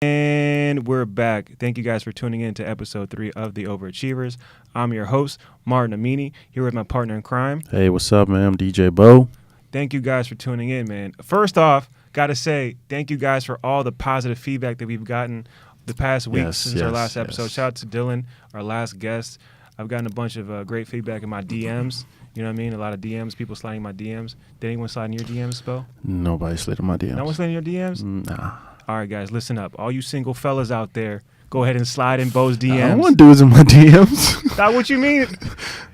And we're back. Thank you guys for tuning in to episode 3 of the Overachievers. I'm your host, Martin Amini, here with my partner in crime. Hey, what's up, man? I'm DJ Bo. Thank you guys for tuning in, man. First off, got to say thank you guys for all the positive feedback that we've gotten the past week since our last episode. Shout out to Dylan, our last guest. I've gotten a bunch of great feedback in my DMs. You know what I mean? A lot of DMs, people sliding my DMs. Did anyone slide in your DMs, Bo? Nobody slid in my DMs. No one slid in your DMs? Nah. All right, guys, listen up. All you single fellas out there, go ahead and slide in Bo's DMs. I don't want dudes in my DMs. That's what you mean?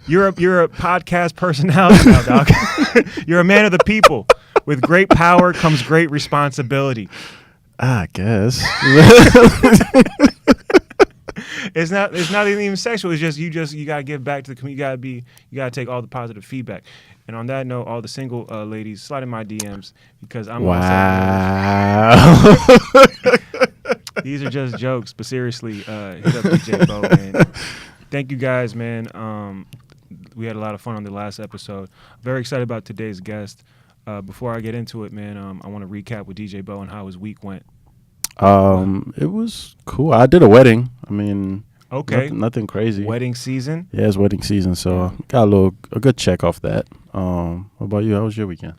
You're a podcast personality now, dog. You're a man of the people. With great power comes great responsibility. I guess. It's not even sexual. It's just you gotta give back to the community. You gotta take all the positive feedback. And on that note, all the single ladies, slide in my DMs because I'm wow. These are just jokes, but seriously, hit up DJ Bo, man. Thank you guys, man. We had a lot of fun on the last episode. Very excited about today's guest. Before I get into it, man, I want to recap with DJ Bo and how his week went. It was cool. I did a wedding. I mean, okay, nothing crazy. Wedding season. Yeah, it's wedding season, so got a good check off that. What about you? How was your weekend?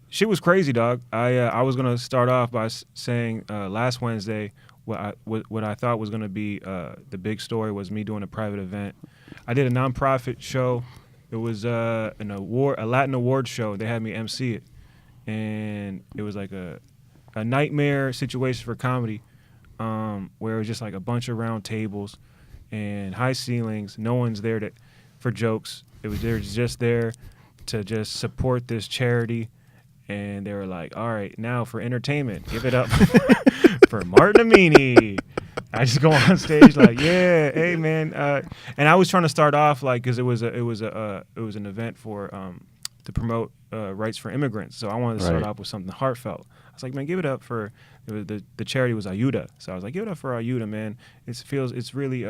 She was crazy, dog. I was gonna start off by saying last Wednesday what I thought was gonna be the big story was me doing a private event. I did a nonprofit show. It was a Latin award show. They had me MC it, and it was like a nightmare situation for comedy, where it was just like a bunch of round tables and high ceilings. No one's there for jokes. They're just there to just support this charity. And they were like, all right, now for entertainment, give it up for Martin Amini. I just go on stage like, yeah, hey man. And I was trying to start off like, cause it was an event for, to promote rights for immigrants. So I wanted to start off with something heartfelt. I was like, man, give it up for the charity was Ayuda. So I was like, give it up for Ayuda, man. It's really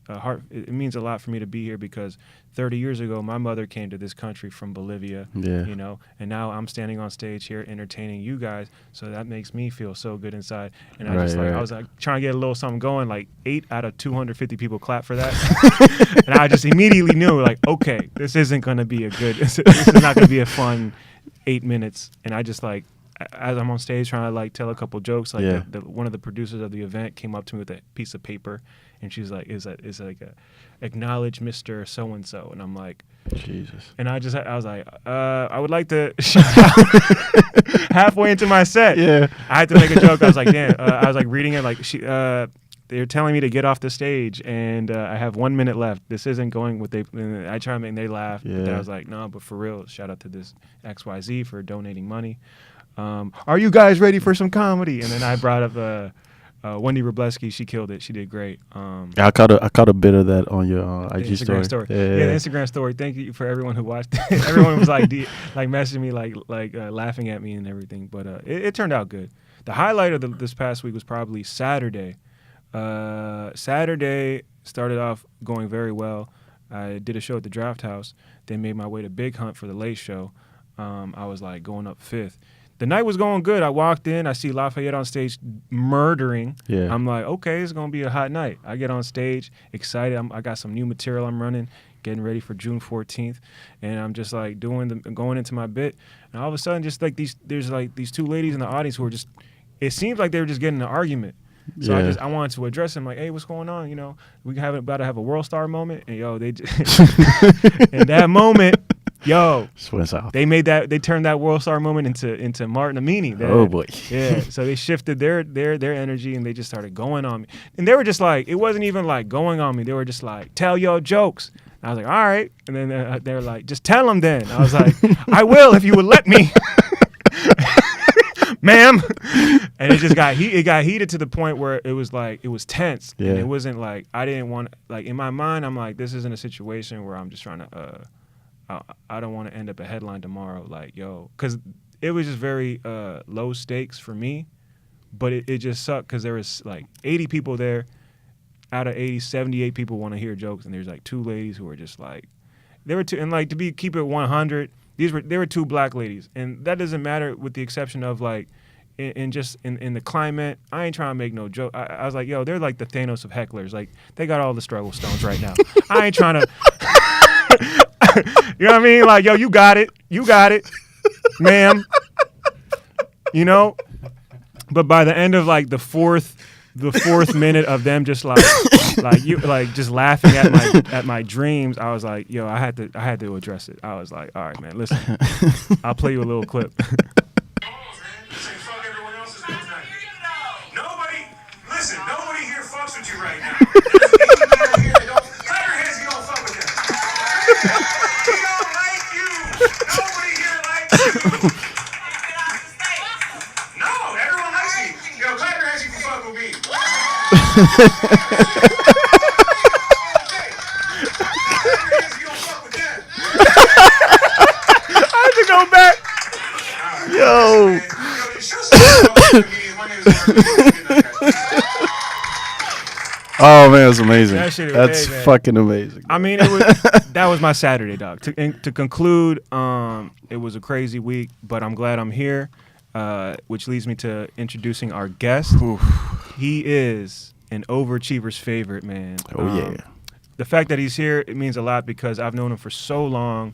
it means a lot for me to be here because 30 years ago, my mother came to this country from Bolivia, and now I'm standing on stage here entertaining you guys. So that makes me feel so good inside. And I was like trying to get a little something going, like 8 out of 250 people clap for that. And I just immediately knew like, okay, this isn't going to be this is not going to be a fun 8 minutes. And I just like, as I'm on stage trying to like tell a couple jokes, like one of the producers of the event came up to me with a piece of paper, and she's like, "Is like a acknowledge Mr. So and so?" And I'm like, Jesus. And I was like, I would like to. Halfway into my set, I had to make a joke. I was like, damn. I was like reading it like they're telling me to get off the stage, and I have 1 minute left. This isn't going with I try to make they laugh. Yeah. But I was like, no, but for real, shout out to this XYZ for donating money. Are you guys ready for some comedy? And then I brought up Wendy Robleski. She killed it. She did great. I caught a bit of that on your IG Instagram story. Yeah, the Instagram story. Thank you for everyone who watched it. Everyone was like messaging me, like laughing at me and everything. But it turned out good. The highlight of this past week was probably Saturday. Saturday started off going very well. I did a show at the Draft House. Then made my way to Big Hunt for the Late Show. I was like going up 5th. The night was going good. I walked in. I see Lafayette on stage murdering. Yeah. I'm like, okay, it's going to be a hot night. I get on stage, excited. I got some new material I'm running, getting ready for June 14th. And I'm just like going into my bit. And all of a sudden, just like there's like these two ladies in the audience who are just, it seems like they were just getting an argument. So I wanted to address them like, hey, what's going on? You know, we about to have a world star moment. And they just, in that moment, they turned that world star moment into Martin Amini. Oh boy. Yeah. So they shifted their energy and they just started going on me. And they were just like, it wasn't even like going on me. They were just like, tell your jokes. And I was like, all right. And then they were like, just tell them then. I was like, I will if you would let me. Ma'am. And it got heated to the point where it was tense. Yeah. And it wasn't like, I didn't want, like in my mind, I'm like, this isn't a situation where I'm just trying to, I don't want to end up a headline tomorrow. Like, because it was just very low stakes for me, but it just sucked because there was like 80 people there. Out of 80, 78 people want to hear jokes. And there's like two ladies who were just like, there were two, and like keep it 100, there were two black ladies. And that doesn't matter with the exception of like, in just in the climate, I ain't trying to make no joke. I was like, yo, they're like the Thanos of hecklers. Like, they got all the struggle stones right now. I ain't trying to, you know what I mean? Like, yo, you got it, ma'am. You know? But by the end of like the fourth minute of them just like just laughing at my dreams, I was like, yo, I had to address it. I was like, all right, man, listen, I'll play you a little clip. Nobody here fucks with you right now. Clap your hands if you don't fuck with them. We don't like you. Nobody here likes you. No, everyone likes me. Yo, clap your hands if you fuck with me. Okay. Clap your hands if you don't fuck with them. I had to go back. Yo. Oh man, it was amazing. That's fucking amazing. I mean, that was my Saturday, dog. To conclude, it was a crazy week, but I'm glad I'm here, which leads me to introducing our guest. He is an Overachievers favorite, man. Oh yeah. The fact that he's here, it means a lot because I've known him for so long.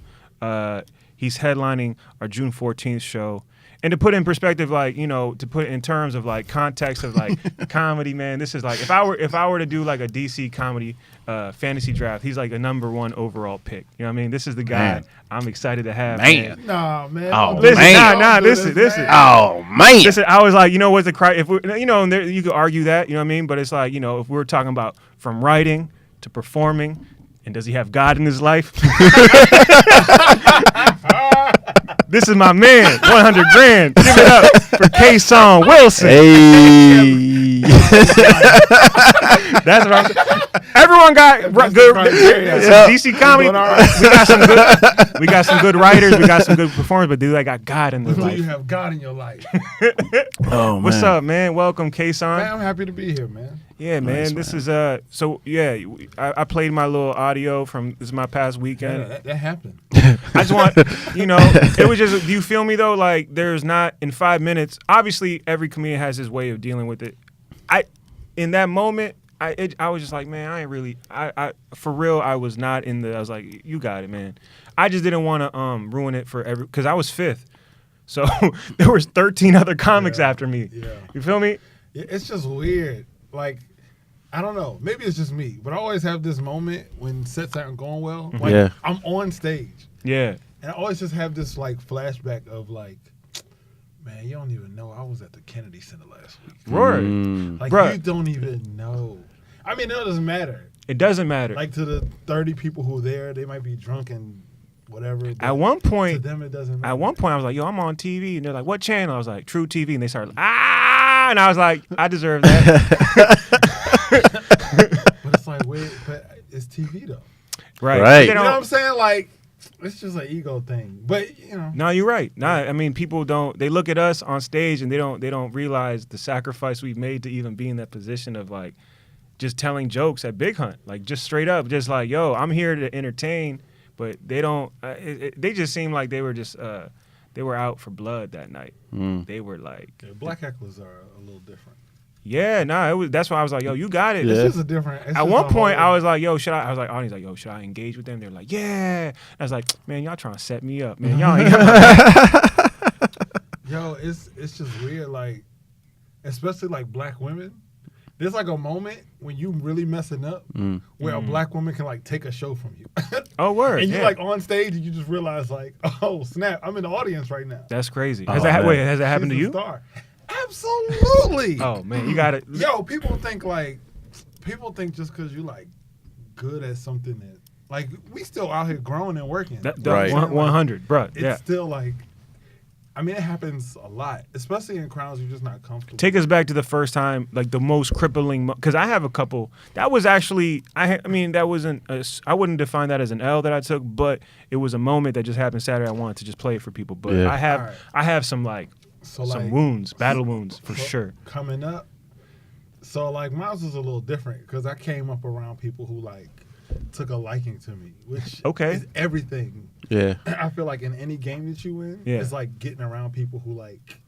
He's headlining our June 14th show. And to put in perspective, like, you know, to put in terms of like context of like comedy, man, this is like if I were to do like a DC comedy fantasy draft, he's like a #1 overall pick. You know what I mean? This is the guy I'm excited to have. Man. Nah, man. Oh, listen, man. Listen. Oh man. Listen, I was like, you know what's the cry? If we, you know, and there, you could argue that, you know what I mean? But it's like, you know, if we're talking about from writing to performing, and does he have God in his life? This is my man, 100 grand. Give it up for Kasaun Wilson. Hey. That's what I'm saying. Everyone got good DC comedy. We got some good writers. We got some good performers. But dude, I got God in their life. You have God in your life. Oh man. What's up, man? Welcome, Kasaun. Man, I'm happy to be here, man. Yeah, man. Nice, This man. is so yeah. I played my little audio from this is my past weekend. Yeah, that happened. I just want, you know, it was just, do you feel me though? Like there's not in 5 minutes. Obviously, every comedian has his way of dealing with it. In that moment, I was just like, man, I ain't really, for real, I was not in the. I was like, you got it, man. I just didn't want to ruin it for because I was 5th, so there was 13 other comics after me. Yeah. You feel me? It's just weird. Like, I don't know. Maybe it's just me, but I always have this moment when sets aren't going well. Like, I'm on stage. Yeah. And I always just have this, like, flashback of, like, man, you don't even know I was at the Kennedy Center last week. Word. Like, Bruh. you don't even know. I mean, it doesn't matter. It doesn't matter. Like, to the 30 people who are there, they might be drunk and whatever. At one point, to them, it doesn't matter. At one point, I was like, yo, I'm on TV. And they're like, what channel? I was like, True TV. And they started, and I was like, I deserve that. But it's like, wait, but it's TV, though. Right. You know what I'm saying? Like, it's just an ego thing. But, you know. No, you're right. No, I mean, people don't. They look at us on stage and they don't realize the sacrifice we've made to even be in that position of like just telling jokes at Big Hunt, like just straight up, just like, yo, I'm here to entertain. But they don't. They just seem like they were just. They were out for blood that night. They were like. Yeah, black hecklers are a little different. Yeah, it was. That's why I was like, yo, you got it. Yeah. This is a different. At one point, I was like, yo, should I? I was like, Arnie's like, yo, should I engage with them? They're like, yeah. I was like, man, y'all trying to set me up, man. Y'all ain't. Yo, it's just weird, like, especially like black women. There's like a moment when you really messing up where a black woman can like take a show from you. Oh, word. And you're like on stage and you just realize like, oh snap, I'm in the audience right now. That's crazy. Oh, has that happened to She's a you? Star. Absolutely. Oh man, you got it. Yo, people think just because you like good at something that like we still out here growing and working. Right. 100, bro. It's Yeah. still like, I mean, it happens a lot, especially in crowds you're just not comfortable. Take us back to the first time, like the most crippling, because I have a couple. That was actually, I mean, that wasn't, I wouldn't define that as an L that I took, but it was a moment that just happened Saturday. I wanted to just play it for people. But Yeah. I have some like, some wounds, battle wounds for sure. Coming up. So like Miles was a little different because I came up around people who like took a liking to me, which is everything. Yeah. I feel like in any game that you win, it's like getting around people who like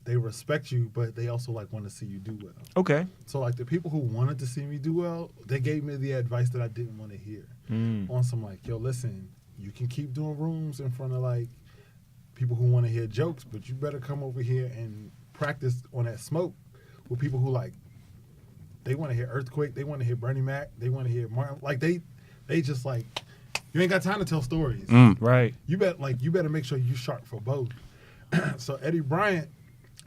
they respect you, but they also like want to see you do well. Okay. So like the people who wanted to see me do well, they gave me the advice that I didn't want to hear. On some like, yo, listen, you can keep doing rooms in front of like people who want to hear jokes, but you better come over here and practice on that smoke with people who like, they want to hear Earthquake, they want to hear Bernie Mac, they want to hear Martin. Like they just like, you ain't got time to tell stories. Right. You better make sure you sharp for both. So Eddie Bryant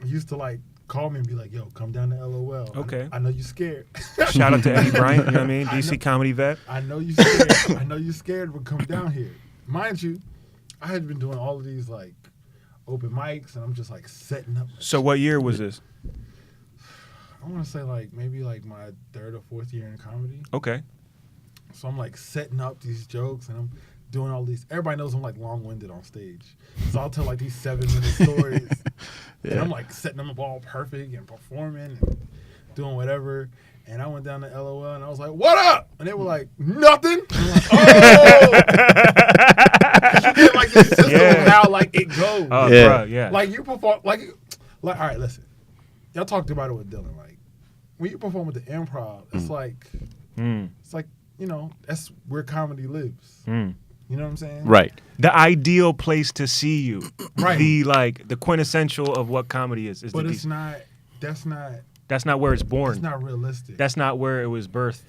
used to like call me and be like, yo, come down to LOL. Okay. I know you scared. Shout out to Eddie Bryant, you know what I mean? DC comedy vet. I know you scared. I know you scared, but come down here. Mind you, I had been doing all of these like open mics, and I'm just like setting up. So what year was this? I want to say like maybe like my 3rd or 4th year in comedy. Okay. So I'm like setting up these jokes, and I'm doing all these. Everybody knows I'm like long-winded on stage, so I'll tell like these 7-minute stories, and I'm like setting them up all perfect and performing and doing whatever. And I went down to LOL, and I was like, "What up?" And they were like, "Nothing." And I'm like, "Oh." You get like this system of how like it goes. Oh, bro, yeah. Like you perform, like all right. Listen, y'all talked about it with Dylan. Like when you perform with the improv, it's like it's like, you know, that's where comedy lives. You know what I'm saying? Right. The ideal place to see you. Right. The quintessential of what comedy is. But the it's not. That's not where it's born. It's not realistic. That's not where it was birthed.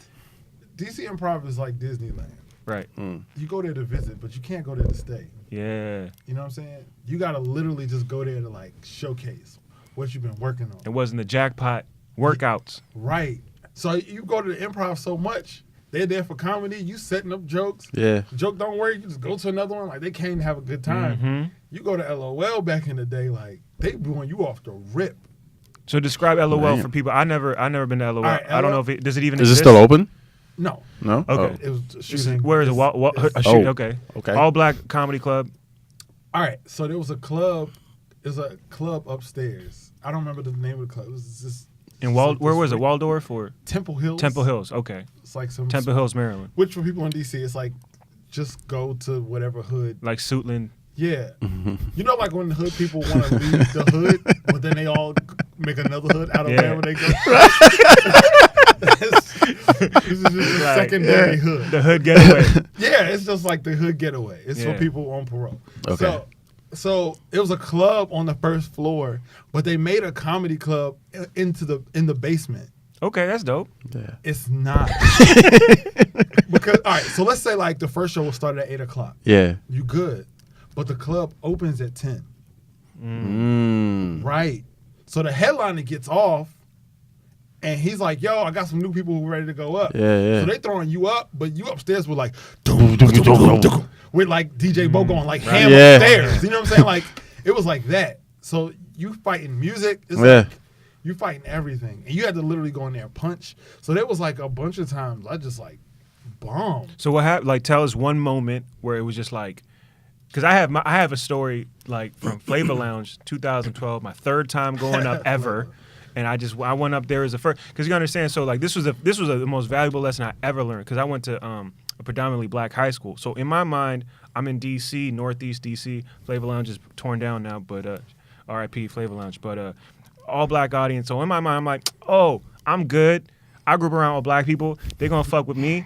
DC Improv is like Disneyland. Right. You go there to visit, but you can't go there to stay. Yeah. You know what I'm saying? You got to literally just go there to like showcase what you've been working on. It wasn't the jackpot workouts. Right. So you go to the improv so much, they're there for comedy. You setting up jokes. Yeah. Joke don't work. You just go to another one. Like they came to have a good time. You go to LOL back in the day, like they blowing you off the rip. So describe LOL Man. for people. I never been to LOL. right, I don't LOL know if it does it even Is it exist? still open? No. No. Okay. It was a This shooting. is, where is it? It's- A shoot. Oh. Okay. Okay. All black comedy club. All right, so there was a club. There's a club upstairs. I don't remember the name of the club. It was just Where was it? Waldorf or Temple Hills. Temple Hills? Okay. It's like some Temple Hills, Maryland. Which for people in DC, it's like just go to whatever hood. Like Suitland. Yeah, you know, like when the hood people want to leave the hood, but then they all make another hood out of wherever they go. This is just a Like, secondary hood. The hood getaway. Yeah, it's just like the hood getaway. It's Yeah. for people on parole. Okay. So it was a club on the first floor, but they made a comedy club in the basement. Okay, that's dope. Yeah. It's not. Because all right, so let's say like the first show will start at 8:00. Yeah. You good, but the club opens at 10. Right. So the headliner gets off, and he's like, "Yo, I got some new people who are ready to go up." Yeah. So they throwing you up, but you upstairs with like, with like DJ Bo going like ham Yeah. upstairs. You know what I'm saying? Like it was like that. So you fighting music. It's Yeah. like you fighting everything, and you had to literally go in there and punch. So there was like a bunch of times I just like bombed. So what happened? Like, tell us one moment where it was just like, because I have a story like from Flavor Lounge 2012, my 3rd time going up ever, and I went up there as a first, because you understand. So like this was the most valuable lesson I ever learned, because I went to a predominantly black high school. So in my mind, I'm in DC, Northeast DC. Flavor Lounge is torn down now, but R.I.P. Flavor Lounge, but all black audience. So in my mind, I'm like, oh, I'm good. I grew up around all black people. They're gonna fuck with me.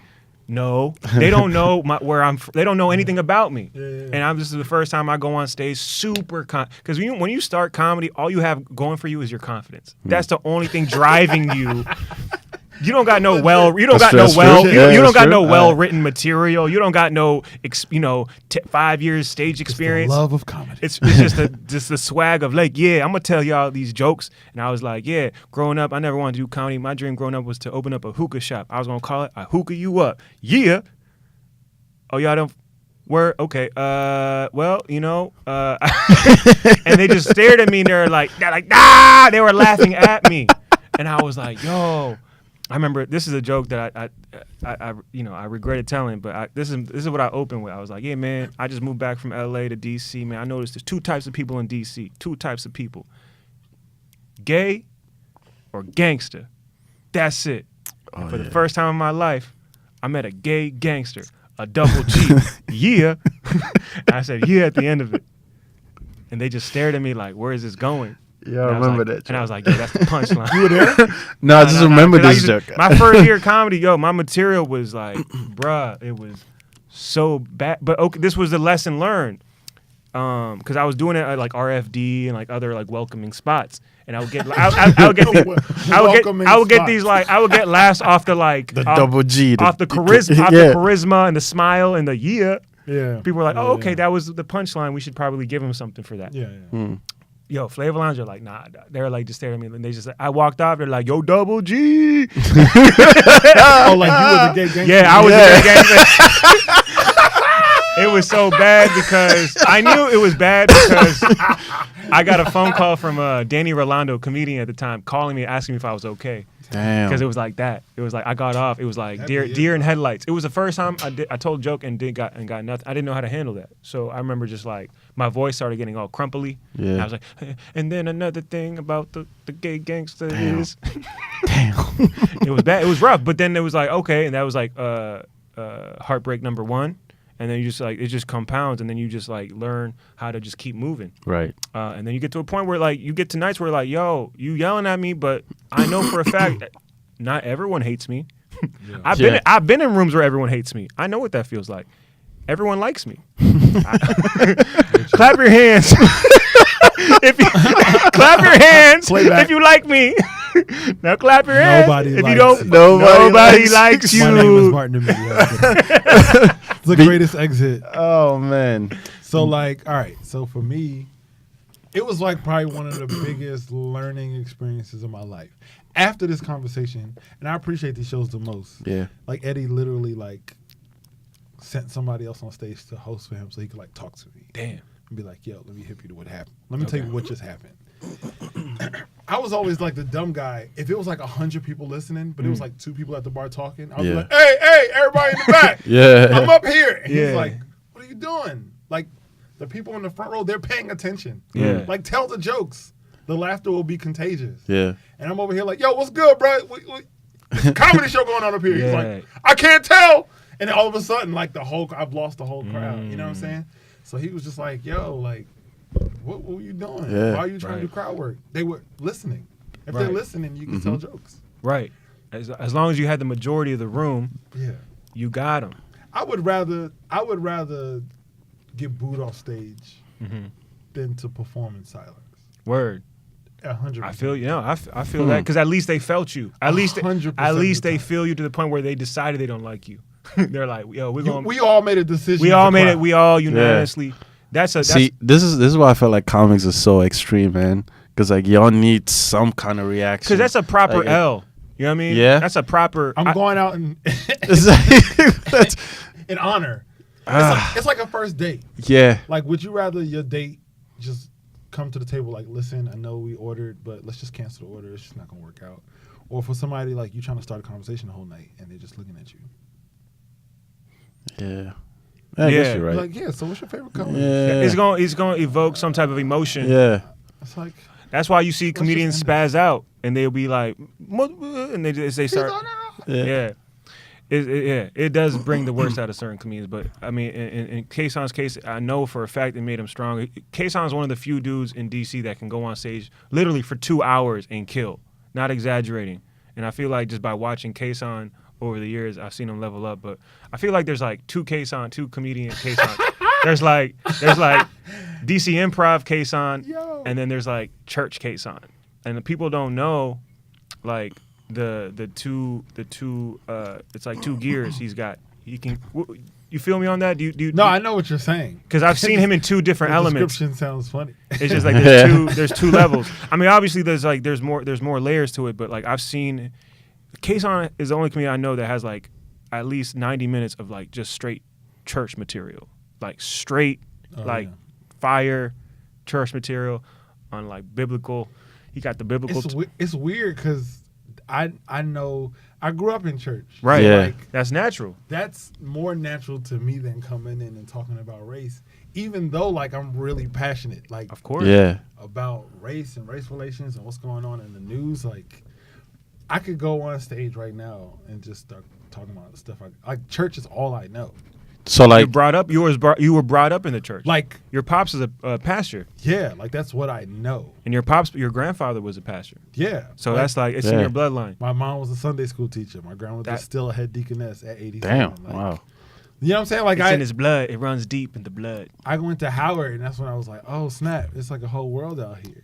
No, they don't know where I'm. They don't know anything about me. And this is the first time I go on stage super because when you start comedy, all you have going for you is your confidence. That's the only thing driving you. You don't got no you don't got no well-written material. You don't got no 5 years stage experience. It's the love of comedy. It's just the swag of like, yeah, I'm gonna tell y'all these jokes. And I was like, yeah, growing up, I never wanted to do comedy. My dream growing up was to open up a hookah shop. I was gonna call it I Hookah You Up. Yeah. Oh, y'all don't. Word, okay. Well, and they just stared at me and they're like, nah. They were laughing at me, and I was like, yo. I remember this is a joke that I regretted telling, but this is what I opened with. I was like, yeah, man, I just moved back from LA to DC, man. I noticed there's 2 types of people in DC. 2 types of people. Gay or gangster. That's it. And for the first time in my life, I met a gay gangster, a double G. Yeah. And I said, yeah, at the end of it. And they just stared at me like, where is this going? Yeah, I And was remember like- that. And I was like, yo, that's the punchline. You were there? No, I just remember 'Cause I this used to- joke. My first year of comedy, yo, my material was like, bruh, it was so bad. But okay, this was the lesson learned. Because I was doing it at like RFD and like other like welcoming spots, and I would get, I would get, I would get these like, I would get laughs off the like, The off, double G. off the charisma, off Yeah. the charisma and the smile and the yeah. Yeah. People were like, Yeah, oh, okay, yeah. that was the punchline. We should probably give him something for that. Yeah, yeah. Yo, Flavor Lounge are like, nah. They were like, just staring at me. And they just, I walked off. They're like, yo, double G. Oh, like you was a gay gangster? Yeah, I was a gangster. It was so bad because I knew it was bad because I got a phone call from Danny Rolando, comedian at the time, calling me, asking me if I was okay. Damn. Because it was like that. It was like I got off. It was like deer in headlights. It was the first time I told a joke and got nothing. I didn't know how to handle that. So I remember just like my voice started getting all crumply. Yeah. And I was like, and then another thing about the gay gangster is Damn. it was bad. It was rough. But then it was like, okay, and that was like heartbreak number 1. And then you just like, it just compounds, and then you just like learn how to just keep moving. Right. And then you get to a point where like you get to nights where like, yo, you yelling at me, but I know for a fact that not everyone hates me. Yeah. I've been in rooms where everyone hates me. I know what that feels like. Everyone likes me. Clap your hands. If you clap your hands Playback. if you like me. Now clap your hands. Nobody if likes you don't, you. nobody likes you. My name is Martin Amini. It's the greatest exit. Oh man. So like, all right. So for me, it was like probably one of the biggest learning experiences of my life. After this conversation, and I appreciate these shows the most. Yeah. Like Eddie literally like sent somebody else on stage to host for him so he could like talk to me. Damn. And be like, yo, let me hip you to what happened. Let me tell you what just happened. I was always like the dumb guy. If it was like 100 people listening, but it was like 2 people at the bar talking, I would be like, hey, everybody in the back. Yeah. I'm up here. And Yeah. he's like, what are you doing? Like, the people in the front row, they're paying attention. Yeah. Like, tell the jokes. The laughter will be contagious. Yeah. And I'm over here like, yo, what's good, bro? There's a comedy show going on up here. He's Yeah. like, I can't tell. And then all of a sudden, like, I've lost the whole crowd. You know what I'm saying? So he was just like, yo, like, what were you doing? Yeah. Why are you trying to do crowd work? They were listening. If they're Right. listening, you can tell jokes. Right. As long as you had the majority of the room, Yeah. you got them. I would rather get booed off stage than to perform in silence. Word. 100%. I feel you. No, I feel that because at least they felt you. At least 100% at least of the they time. feel you to the point where they decided they don't like you. They're like, yo, we're going. We all made a decision. We as all a made crowd. it. We all unanimously. That's See, this is why I felt like comics are so extreme, man. Because like y'all need some kind of reaction. because that's a proper Like, L. You know what I mean? Yeah. That's a proper. I'm going out and that's, in honor. It's like a first date. yeah. Like, would you rather your date just come to the table like, listen, I know we ordered, but let's just cancel the order. It's just not gonna work out. Or for somebody like you trying to start a conversation the whole night and they're just looking at you. Yeah. I guess Yeah. you're right. Like, yeah. So what's your favorite color? yeah. It's gonna evoke some type of emotion. Yeah. It's like, That's why you see comedians just spaz out and they'll be like, and they start. Yeah. Yeah. It does bring the worst out of certain comedians, but I mean, in Kasaun's case, I know for a fact it made him strong. Kasaun's one of the few dudes in DC that can go on stage literally for 2 hours and kill, not exaggerating. And I feel like just by watching Kasaun over the years, I've seen him level up. But I feel like there's like two comedian Kasaun. there's like DC Improv Kasaun, Yo. and then there's like church Kasaun, and the people don't know like. The two it's like 2 gears he's got. He can you feel me on that? Do you no, I know what you're saying. because I've seen him in 2 different The elements. description sounds funny. It's just like there's two levels. I mean, obviously there's more layers to it, but like I've seen Kasaun is the only comedian I know that has like at least 90 minutes of like just straight church material, like straight yeah. fire church material on like biblical. He got the biblical. It's weird because I know I grew up in church. Right. Yeah. Like, That's natural. that's more natural to me than coming in and talking about race. Even though like I'm really passionate, like Of course. Yeah. about race and race relations and what's going on in the news. Like I could go on stage right now and just start talking about the stuff. Like church is all I know. So You like, were brought up in the church. Like, Your pops is a pastor, yeah, like that's what I know. and your grandfather was a pastor. Yeah. So that's like it's in Yeah. your bloodline. my mom was a Sunday school teacher. My grandmother's still a head deaconess at 87. damn, Like, wow. You know what I'm saying? Like It's in his blood. It runs deep in the blood. I went to Howard, and that's when I was like, oh snap, it's like a whole world out here.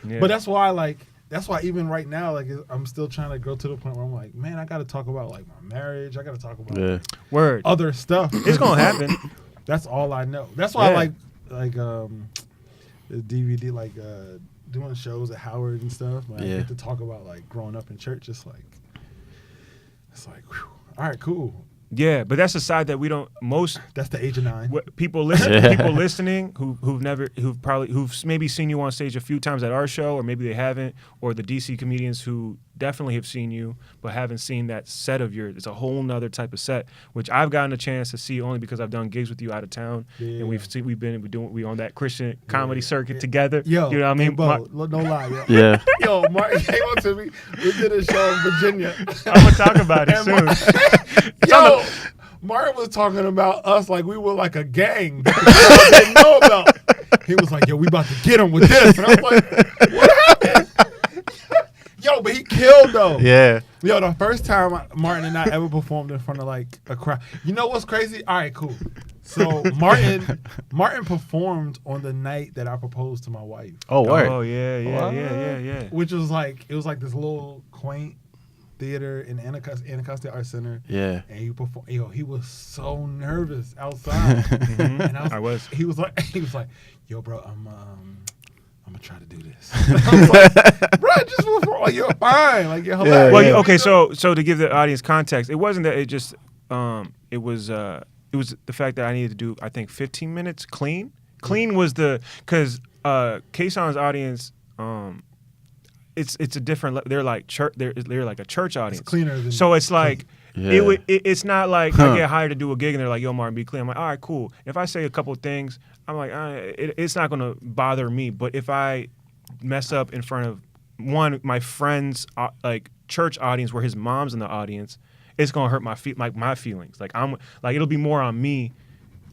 Yeah. But that's why even right now, like I'm still trying to grow to the point where I'm like, man, I got to talk about like my marriage. I got to talk about Yeah. Word. other stuff. It's gonna happen. That's all I know. That's why Yeah. I like the DVD, like doing shows at Howard and stuff. Like, I Yeah. get to talk about like growing up in church. It's like, whew. All right, cool. Yeah, but that's a side that we don't. Most That's the age of 9. people listening who've maybe seen you on stage a few times at our show, or maybe they haven't, or the DC comedians who definitely have seen you but haven't seen that set of yours. It's a whole nother type of set, which I've gotten a chance to see only because I've done gigs with you out of town, and we on that Christian comedy circuit together. Yo, you know what I mean? Bo, no lie, yo. Yeah. Yo, Martin came up to me. We did a show in Virginia. I'm gonna talk about it And soon. Yo, Martin was talking about us like we were like a gang that the crowd didn't know about. He was like, yo, we about to get him with this. And I was like, what happened? Yo, but he killed though. Yeah. Yo, the first time Martin and I ever performed in front of like a crowd. You know what's crazy? All right, cool. So Martin performed on the night that I proposed to my wife, Oh, word. Oh yeah, What? yeah. which was like it was like this little quaint theater in Anacostia Art Center. Yeah. And he performed. Yo, he was so nervous outside. And I was. He was like, yo, bro, I'm gonna try to do this. I was like, bro, just perform. Like, you're fine. Like, you're hilarious. Well, Yeah. okay, so to give the audience context, it wasn't that it just it was the fact that I needed to do, I think, 15 minutes clean. Clean was because Kasaun's audience, it's a different. They're like church. They're like a church audience. It's cleaner than. So it's like Yeah. it's not like I get hired to do a gig and they're like, "Yo, Martin, be clean." I'm like, "All right, cool." If I say a couple things, I'm like, it's not gonna bother me. But if I mess up in front of my friend's like church audience, where his mom's in the audience, it's gonna hurt my feelings. Like it'll be more on me.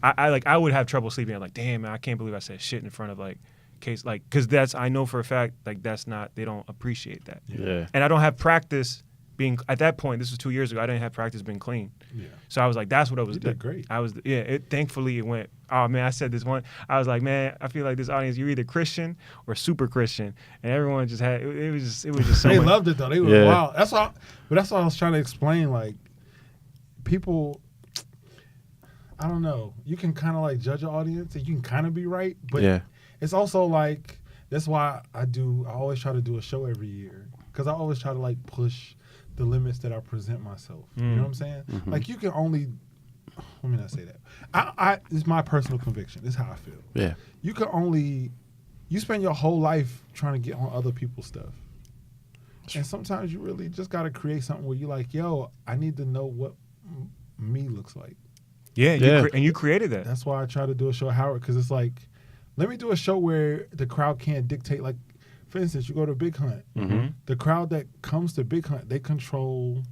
I would have trouble sleeping. I'm like, damn, man, I can't believe I said shit in front of like case like because I know for a fact like that's not, they don't appreciate that. Yeah. And I don't have practice being at that point. This was 2 years ago. I didn't have practice being clean. Yeah. So I was like, that's what I was You did great. I was thankfully it went. Oh man, I said this one. I was like, man, I feel like this audience, you're either Christian or super Christian, and everyone just had it was just so They much. loved it though. They were Yeah. wild. That's why I was trying to explain. Like, people, I don't know. You can kind of like judge an audience, and you can kind of be right, but Yeah. it's also like that's why I always try to do a show every year, because I always try to like push the limits that I present myself. You know what I'm saying? Like, you can only. Let me not say that. It's my personal conviction. This is how I feel. Yeah. You spend your whole life trying to get on other people's stuff. And sometimes you really just got to create something where you're like, yo, I need to know what me looks like. Yeah, Yeah. and you created that. That's why I try to do a show at Howard, because it's like, let me do a show where the crowd can't dictate. Like, for instance, you go to Big Hunt. The crowd that comes to Big Hunt, they control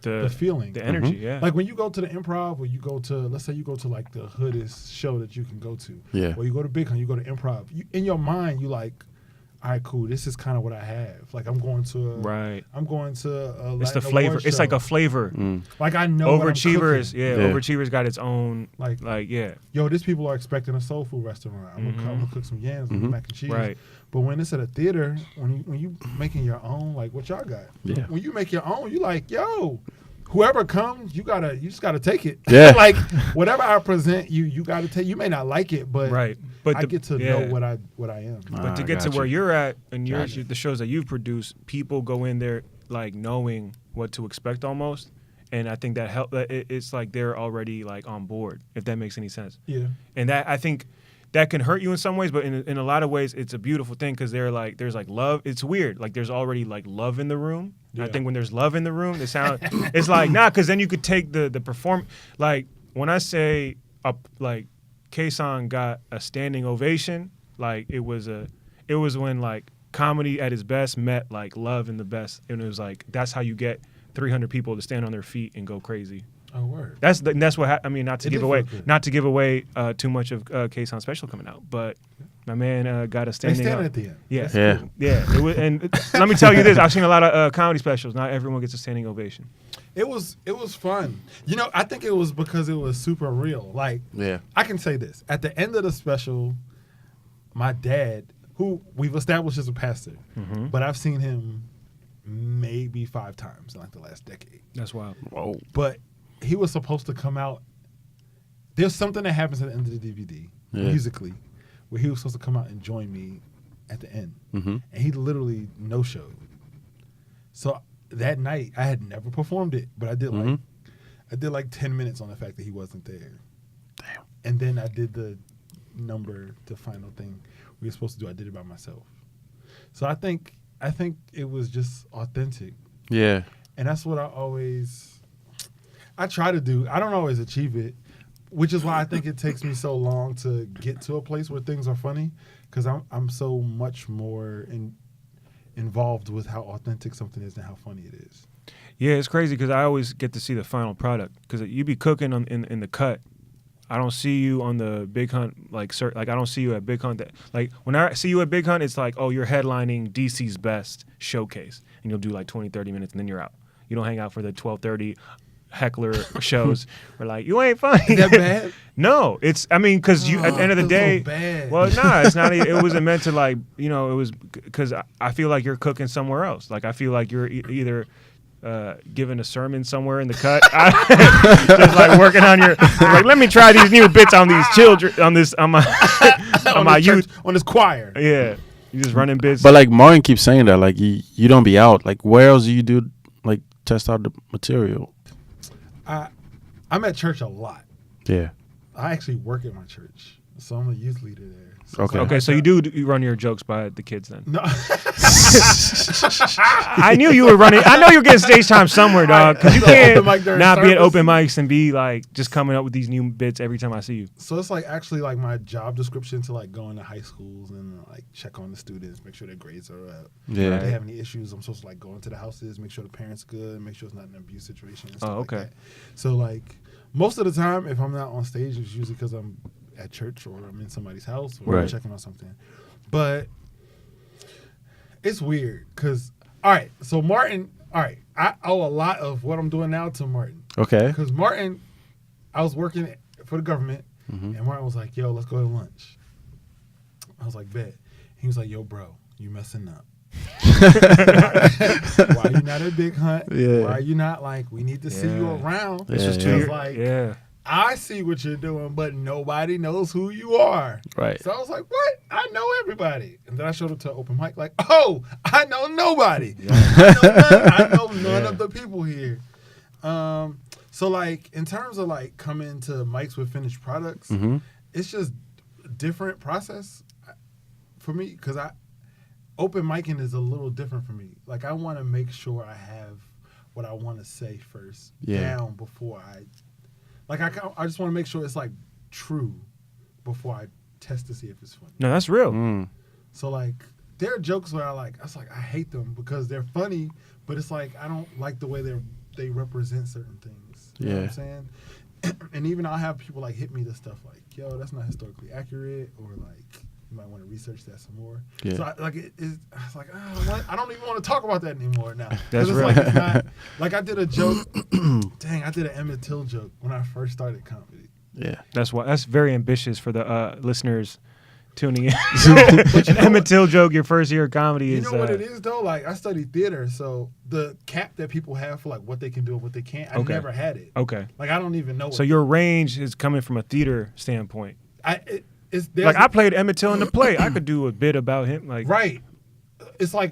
the feeling. the energy. Yeah, Like when you go to the Improv, or you go to, let's say you go to like the hoodest show that you can go to. Yeah. Or you go to Big Hunt, you go to Improv. In your mind, you like, all right, cool. This is kind of what I have. Like, I'm going to a right. Latin It's the flavor. Award It's show. like a flavor. Like, I know what I'm Overachievers, cooking. yeah, Yeah. Overachievers got its own Like, yeah, yo, these people are expecting a soul food restaurant. I'm gonna cook some yams and mac and cheese. Right. But when it's at a theater, when you making your own, like what y'all got. Yeah. When you make your own, you like, yo, whoever comes, you just gotta take it. Yeah. Like, whatever I present, you gotta take. You may not like it, but right. But I get to know what I am. But to get to where you're at and the shows that you've produced, people go in there like knowing what to expect almost, and I think that it's like they're already like on board, if that makes any sense. Yeah. And that, I think, that can hurt you in some ways, but in a lot of ways, it's a beautiful thing, because there's like love. It's weird. Like, there's already like love in the room. Yeah. I think when there's love in the room, it's like, nah, because then you could take the perform. Like, when I say like Kasaun got a standing ovation, like it was when like comedy at its best met like love in the best, and it was like, that's how you get 300 people to stand on their feet and go crazy. Oh, word. That's what I mean. Not to It give did away, feel good. not to give away too much of Kasaun special coming out, but my man got a They standing. stand at the end. Yeah, That's Yeah. cool. yeah. It was, and let me tell you this: I've seen a lot of comedy specials. Not everyone gets a standing ovation. It was fun. You know, I think it was because it was super real. Like, Yeah. I can say this. At the end of the special, my dad, who we've established as a pastor, but I've seen him maybe 5 times in like the last decade. That's wild. Whoa. But he was supposed to come out. There's something that happens at the end of the DVD, musically, where he was supposed to come out and join me at the end. Mm-hmm. And he literally no-showed. So that night, I had never performed it, but I did like 10 minutes on the fact that he wasn't there. Damn. And then I did the number, the final thing we were supposed to do. I did it by myself. So I think it was just authentic. Yeah. And that's what I try to do. I don't always achieve it, which is why I think it takes me so long to get to a place where things are funny, because I'm so much more involved with how authentic something is than how funny it is. Yeah, it's crazy because I always get to see the final product because you be cooking in the cut. I don't see you on the Big Hunt like I don't see you at Big Hunt. Like when I see you at Big Hunt, it's like, oh, you're headlining DC's Best showcase, and you'll do like 20, 30 minutes, and then you're out. You don't hang out for the 12:30 heckler shows. We're like, you ain't funny. Is that bad? No, it's. I mean, because you at the end of the I feel day, so bad. well, nah, it's not. It wasn't meant to like, you know, it was because I feel like you're cooking somewhere else. Like I feel like you're either. Giving a sermon somewhere in the cut, just like working on your. Like, let me try these new bits on these children, on my youth, on this choir. Yeah, you just running bits. But like Martin keeps saying that, like you don't be out. Like where else do you do like test out the material? I'm at church a lot. Yeah. I actually work at my church, so I'm a youth leader there. So Okay. Okay, so you run your jokes by the kids then. No. I knew you were running. I know you're getting stage time somewhere, dog. Because you So can't open mic during not be at service. open mics and be like just coming up with these new bits every time I see you. So it's like actually like my job description to like go into high schools and like check on the students, make sure their grades are up. Yeah. If they have any issues, I'm supposed to like go into the houses, make sure the parents are good, make sure it's not an abuse situation. And stuff okay. Like that. So like most of the time, if I'm not on stage, it's usually because I'm at church or I'm in somebody's house or I'm Right. checking on something. But it's weird because all right, so Martin, all right, I owe a lot of what I'm doing now to Martin. Okay. Because Martin, I was working for the government, and Martin was like, yo, let's go to lunch. I was like, bet. He was like, yo, bro, you messing up. Why you not at Big Hunt? Yeah. Why you not like, we need to see you Yeah. around? This is He true. was like, Yeah. I see what you're doing, but nobody knows who you are. Right. So I was like, what? I know everybody. And then I showed up to an open mic like, oh, I know nobody. I know none of the people here. So like in terms of like coming to mics with finished products, it's just a different process for me because open micing is a little different for me. Like I want to make sure I have what I want to say first down before I just want to make sure it's like true before I test to see if it's funny. No, that's real. So like there are jokes where I hate them because they're funny, but it's like I don't like the way they represent certain things. You know what I'm saying? And even I'll have people like hit me to stuff like, yo, that's not historically accurate, or like you might want to research that some more. Yeah. So it's like I don't even want to talk about that anymore now. 'Cause That's it's real. like it's not like I did a joke. Dang, I did an Emmett Till joke when I first started comedy. Yeah. That's very ambitious for the listeners tuning in. But you An know Emmett what- Till joke your first year of comedy You is. know what it is though? Like I studied theater, so the cap that people have for like what they can do and what they can't, I Okay. never had it. Okay. Like I don't even know. So your range is coming from a theater standpoint. There's Like I played Emmett Till in the play. I could do a bit about him. Like right. It's like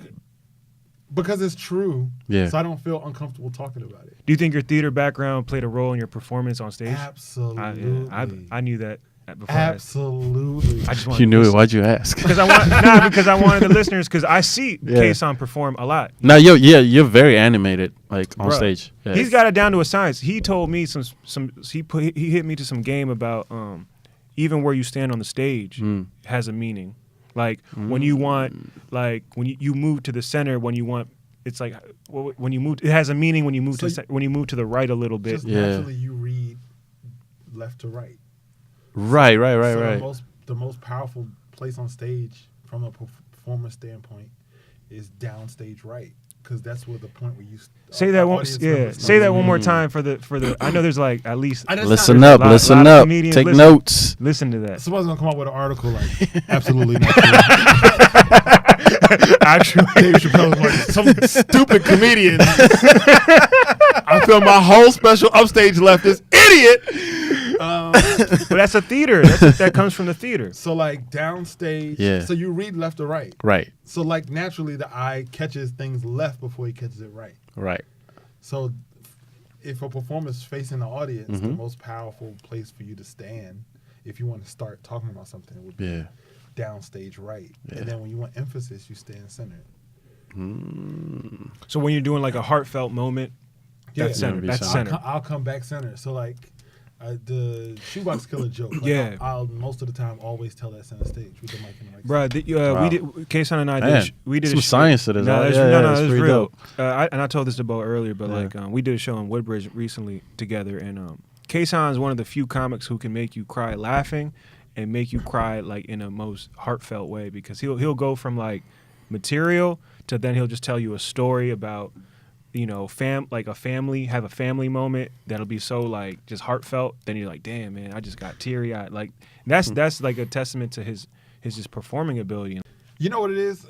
because it's true. Yeah. So I don't feel uncomfortable talking about it. do you think your theater background played a role in your performance on stage? Absolutely. I knew that before. Absolutely. I just wanted You knew to it. Why'd you ask? because I wanted the listeners because I see Kasaun perform a lot. No, you're very animated, like on Bruh. stage. Yeah. He's got it down to a science. He told me he hit me to some game about even where you stand on the stage has a meaning. Like when you want, like when you move to the center, when you want it's like when you move. It has a meaning when you move So when you move to the right a little bit. Just Yeah. naturally, you read left to right. Right. So the most powerful place on stage from a performer standpoint is downstage right, because that's where the point where you Say that one. Yeah. Say that one more time for the. I know there's like at least. Listen up. lot Listen of up. comedians Take listen. notes. Listen to that. Somebody's gonna come up with an article like absolutely not true. Actually, Dave Chappelle was like some stupid comedian. I feel my whole special upstage left this idiot. but that's a theater. That comes from the theater. So like downstage. Yeah. So you read left to right. Right. So like naturally the eye catches things left before he catches it right. Right. So if a performer's facing the audience, the most powerful place for you to stand, if you want to start talking about something, would be Yeah. downstage right. Yeah. And then when you want emphasis, you stand centered. So when you're doing like a heartfelt moment, that's Yeah. center. That's I'll center. I'll come back center. So like the shoebox killer joke. Like Yeah. I'll most of the time always tell that center stage with the mic in the right. Bro, Wow. we did. Kasaun and I Man, did. We did some a show. science to this. No, huh? that's, Yeah, no, yeah, no, it's that's pretty real. dope. And I told this to Bo earlier, but Yeah. like we did a show in Woodbridge recently together, and Kasaun is one of the few comics who can make you cry laughing, and make you cry like in a most heartfelt way, because he'll go from like material to then he'll just tell you a story about, you know, have a family moment that'll be so like just heartfelt. Then you're like, damn man, I just got teary eyed. Like that's like a testament to his just performing ability. You know what it is?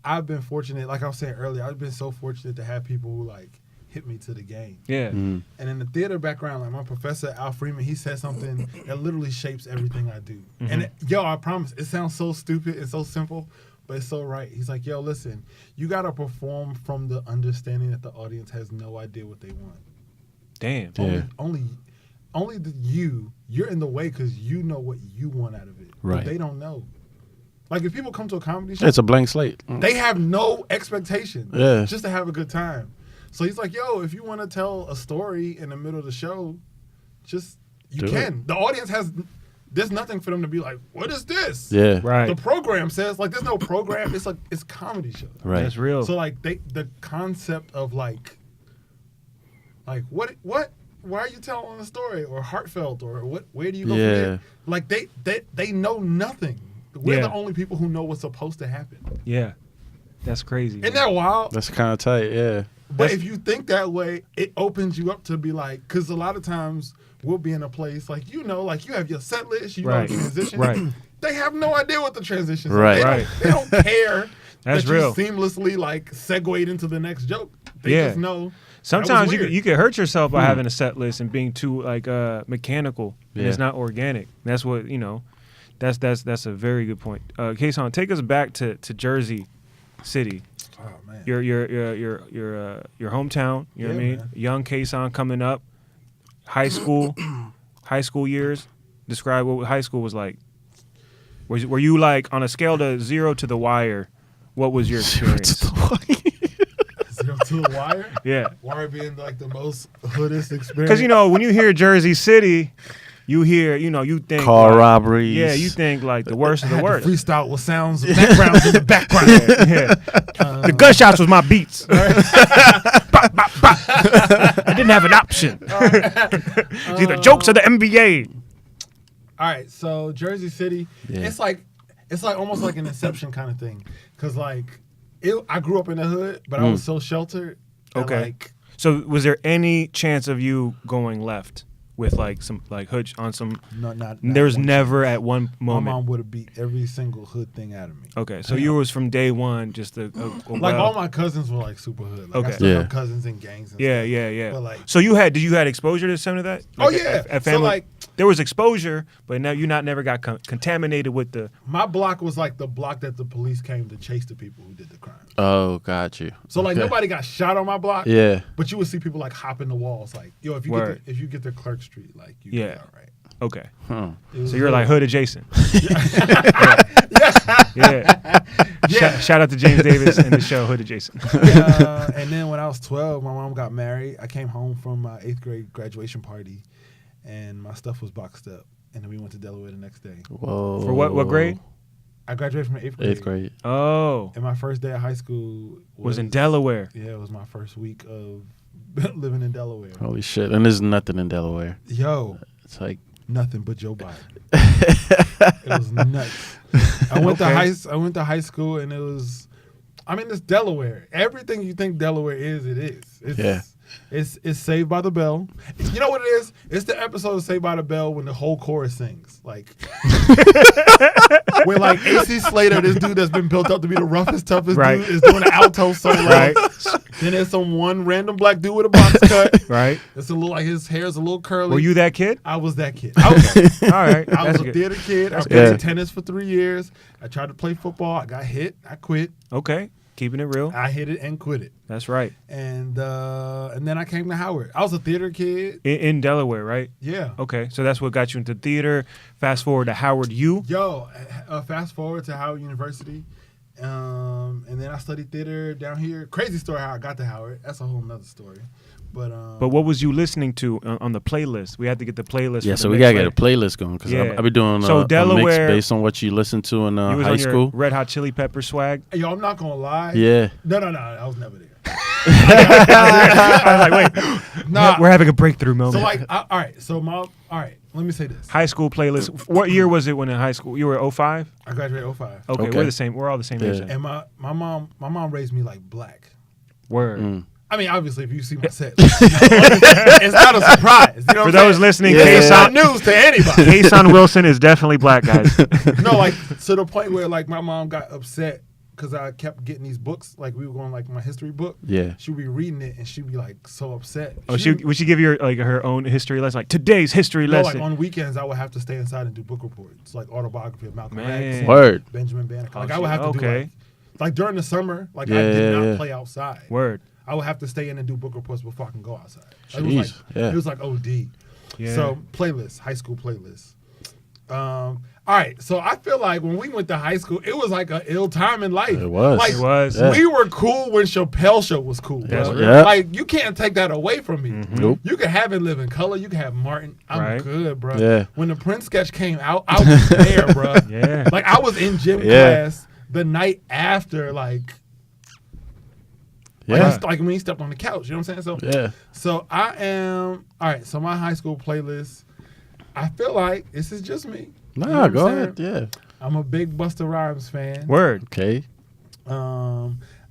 I've been fortunate, like I was saying earlier, I've been so fortunate to have people who like hit me to the game. Yeah. And in the theater background, like my professor Al Freeman, he said something that literally shapes everything I do. And I promise, it sounds so stupid and so simple, but it's so right. He's like, yo, listen, you gotta perform from the understanding that the audience has no idea what they want. Damn. Yeah. Only you're in the way because you know what you want out of it. Right. But they don't know. Like if people come to a comedy show, It's a blank slate. they have no expectation. Yeah. Just to have a good time. So he's like, yo, if you want to tell a story in the middle of the show, you Do can. it. The audience there's nothing for them to be like, what is this? Yeah. Right. The program says, like, there's no program. It's like, it's comedy show. Right. That's real. So like the concept of like what? Why are you telling a story or heartfelt or what? Where do you go Yeah. from there? Like they know nothing. We're Yeah. the only people who know what's supposed to happen. Yeah. That's crazy. Isn't that wild? That's kind of tight. Yeah. But if you think that way, it opens you up to be like, because a lot of times we'll be in a place like, you know, like you have your set list, you Right. know the transition. Right. They have no idea what the transition is. Right. They Right. They don't care That's that real. you seamlessly like segued into the next joke. They Yeah. just know. Sometimes that was weird. you could hurt yourself by having a set list and being too like mechanical, and it's Yeah. not organic. That's what That's a very good point. Kasaun, take us back to Jersey City, Oh man. your hometown. You know what I Yeah, mean? man. Young Kasaun coming up, high school years. Describe what high school was like. Were you like on a scale to 0 to The Wire? What was your experience? Zero to the wire. Yeah. Wire being like the most hoodest experience. Because when you hear Jersey City, you hear you think Car like, robberies. Yeah, you think like the worst of the I had worst. to freestyle with sounds, backgrounds in the background. Yeah. The gunshots was my beats. Bop, bop, bop. I didn't have an option. It's either jokes or the NBA. All right, so Jersey City, Yeah. it's like almost like an Inception kind of thing, because like I grew up in the hood, but I was so sheltered. That, Okay. Like, So was there any chance of you going left with like some like hood on some? not There was one never chance. at one My moment. mom would have beat every single hood thing out of me. Okay, so you was from day one just a Like all my cousins were like super hood. Like Okay. I still Yeah. have cousins in gangs. And Yeah, stuff. yeah, yeah. But like, So did you had exposure to some of that? Oh, Like, yeah. At So, family, like- there was exposure, but now you never got contaminated with the. my block was like the block that the police came to chase the people who did the crime. Oh, got you. So like Okay. nobody got shot on my block. Yeah. But you would see people like hopping the walls, like yo, if you Word. if you get to Clark Street, like you Yeah. get all right. Okay, Huh. It was so you're like real. hood adjacent. Yeah. Shout out to James Davis and the show Hood Adjacent. And then when I was 12, my mom got married. I came home from my 8th grade graduation party, and my stuff was boxed up. And then we went to Delaware the next day. Whoa. For what grade? I graduated from 8th grade. 8th grade. Oh, And my first day of high school was in Delaware. Yeah, it was my first week of living in Delaware. Holy shit! And there's nothing in Delaware. Yo, It's like nothing but Joe Biden. It was nuts. I went to high school, and it was. I mean, it's Delaware. Everything you think Delaware is, it is. It's Saved by the Bell. You know what it is? It's the episode of Saved by the Bell when the whole chorus sings. Like when like AC Slater, this dude that's been built up to be the roughest, toughest dude, is doing an alto solo. Right. Then there's some one random black dude with a box cut. Right. It's a little like his hair's a little curly. Were you that kid? I was that kid. I was All right. I was That's a good. theater kid. I That's played good. tennis for 3 years. I tried to play football. I got hit. I quit. Okay. Keeping it real. I hit it and quit it. That's right. And then I came to Howard. I was a theater kid. In Delaware, right? Yeah. Okay. So that's what got you into theater. Fast forward to Howard U. Yo, fast forward to Howard University. And then I studied theater down here. Crazy story how I got to Howard. That's a whole nother story. But what was you listening to on the playlist? We had to get the playlist. yeah, for so the we next gotta get a layer. playlist going because Yeah. I'll be doing So a mix Delaware- based on what you listen to in You was high on your school. Red Hot Chili Pepper swag. yo, I'm not gonna lie. Yeah. No, I was never there. I was like, wait, Nah. we're having a breakthrough moment. So like, all right. So all right. Let me say this. High school playlist. What year was it when in high school? You were 05? I graduated 05. Okay, Okay. we're the same. We're all the same age. Yeah. then. And my mom raised me like black. Word. Mm. I mean, obviously, if you see my set, it's not a surprise. You know For what those I'm saying? listening, Yeah. It's not Kasaun news to anybody. Kasaun Wilson is definitely black, guys. No, like to the point where like my mom got upset because I kept getting these books. Like we were going like my history book. Yeah. She'd be reading it and she'd be like so upset. Oh, would she give you her own history lesson? Like today's history No, like lesson. on weekends, I would have to stay inside and do book reports, like autobiography of Malcolm Man. X, Word. Benjamin Banneker. Like Oh, I would have to do okay. like during the summer, like I Yeah, did yeah, not yeah. play outside. Word. I would have to stay in and do book reports before I can go outside. Like, Jeez, yeah. It was like OD. Yeah. So playlist, high school playlist. All right, so I feel like when we went to high school, it was like an ill time in life. It was. Like, It was. Yeah. we were cool when Chappelle Show was cool. That's Bro. real. Yeah. Like you can't take that away from me. Nope. You can have it live in color. You can have Martin. I'm Right. good, bro. Yeah. When the Prince sketch came out, I was there, bro. Yeah. Like I was in gym Yeah. class the night after, like Yeah. like when he stepped on the couch. You know what I'm saying? So Yeah. so I am all right. So my high school playlist, I feel like this is just me. You know Nah, what I'm go saying? ahead. Yeah. I'm a big Busta Rhymes fan. Word. Okay.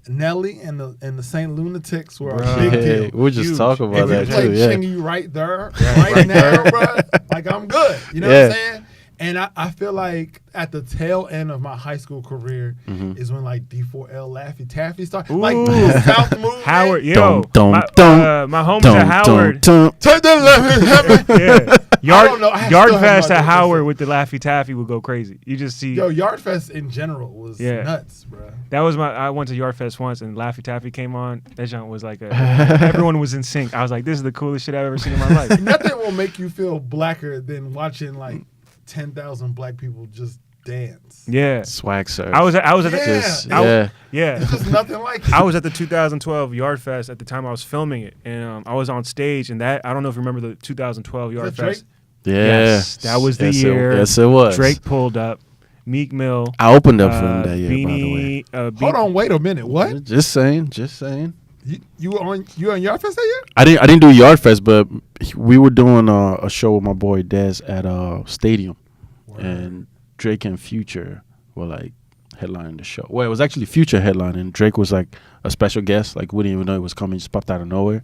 Nelly and the Saint Lunatics were a Bruh. big Hey, deal. we'll just Huge. talk about If you that play too. Yeah. Chingy right there, right now, bro, like I'm good. You know what I'm Yeah. saying? And I feel like at the tail end of my high school career is when like D4L Laffy Taffy started. Like Ooh. the South movement. Howard, yo, Dum, dum, my, dum. my homies Dum, at Howard. dum, dum. Take the left. Yeah, I don't know. I Yard still have Fest no at idea. Howard with the Laffy Taffy would go crazy. You just see. Yo, Yardfest in general was Yeah. nuts, bro. That was I went to Yard Fest once and Laffy Taffy came on. That junk was like everyone was in sync. I was like, this is the coolest shit I've ever seen in my life. Nothing will make you feel blacker than watching like 10,000 black people just dance. Yeah, Swag surf. I was at Yeah. Just, I- yeah. yeah. It's just nothing like it. I was at the 2012 Yard Fest at the time I was filming it, and I was on stage. And that I don't know if you remember the 2012 Yard Is that Drake? Fest. Yeah. Yes, that was the year. Yes, it was. Drake pulled up, Meek Mill. I opened up for him that year, Beanie, by the way. Hold on, wait a minute. What? Just saying. Just saying. You were on Yardfest that year? I didn't do Yard Fest, but we were doing a show with my boy Dez at a stadium, and Drake and Future were like headlining the show. Well, it was actually Future headlining. Drake was like a special guest. Like we didn't even know he was coming. He just popped out of nowhere.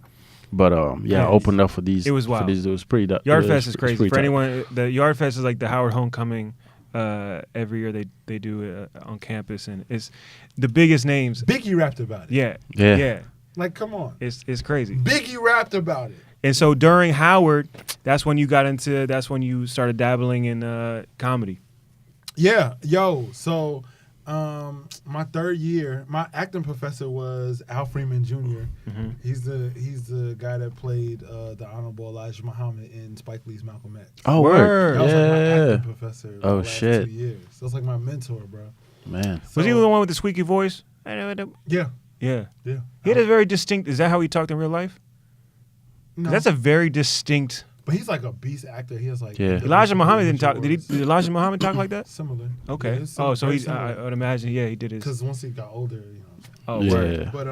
But Yeah, I opened up for these. it was for wild. these, it was pretty. Yard it Fest was is crazy. pretty For tight. anyone, the Yard Fest is like the Howard Homecoming. Every year they do it on campus, and it's the biggest names. Biggie rapped about it. Yeah, Yeah. yeah. Like, come on. It's crazy. Biggie rapped about it. And so during Howard, that's when you started dabbling in comedy. Yeah, yo. So, my third year, my acting professor was Al Freeman Jr. Mm-hmm. He's the guy that played the Honorable Elijah Muhammad in Spike Lee's Malcolm X. Oh, Word. word. That was like my Yeah. acting professor. For Oh, the last shit. 2 years. That's like my mentor, bro. Man. Was he So- the one with the squeaky voice? Yeah, Yeah. yeah. He had a very distinct. Is that how he talked in real life? 'Cause No. that's a very distinct. But he's like a beast actor. He has like Yeah. Elijah Muhammad didn't talk. Did Elijah Muhammad talk like that? Similar. Okay. Yeah, it's So very he's. similar. I would imagine. Yeah, he did his. Because once he got older, you know. Oh, Yeah. word. But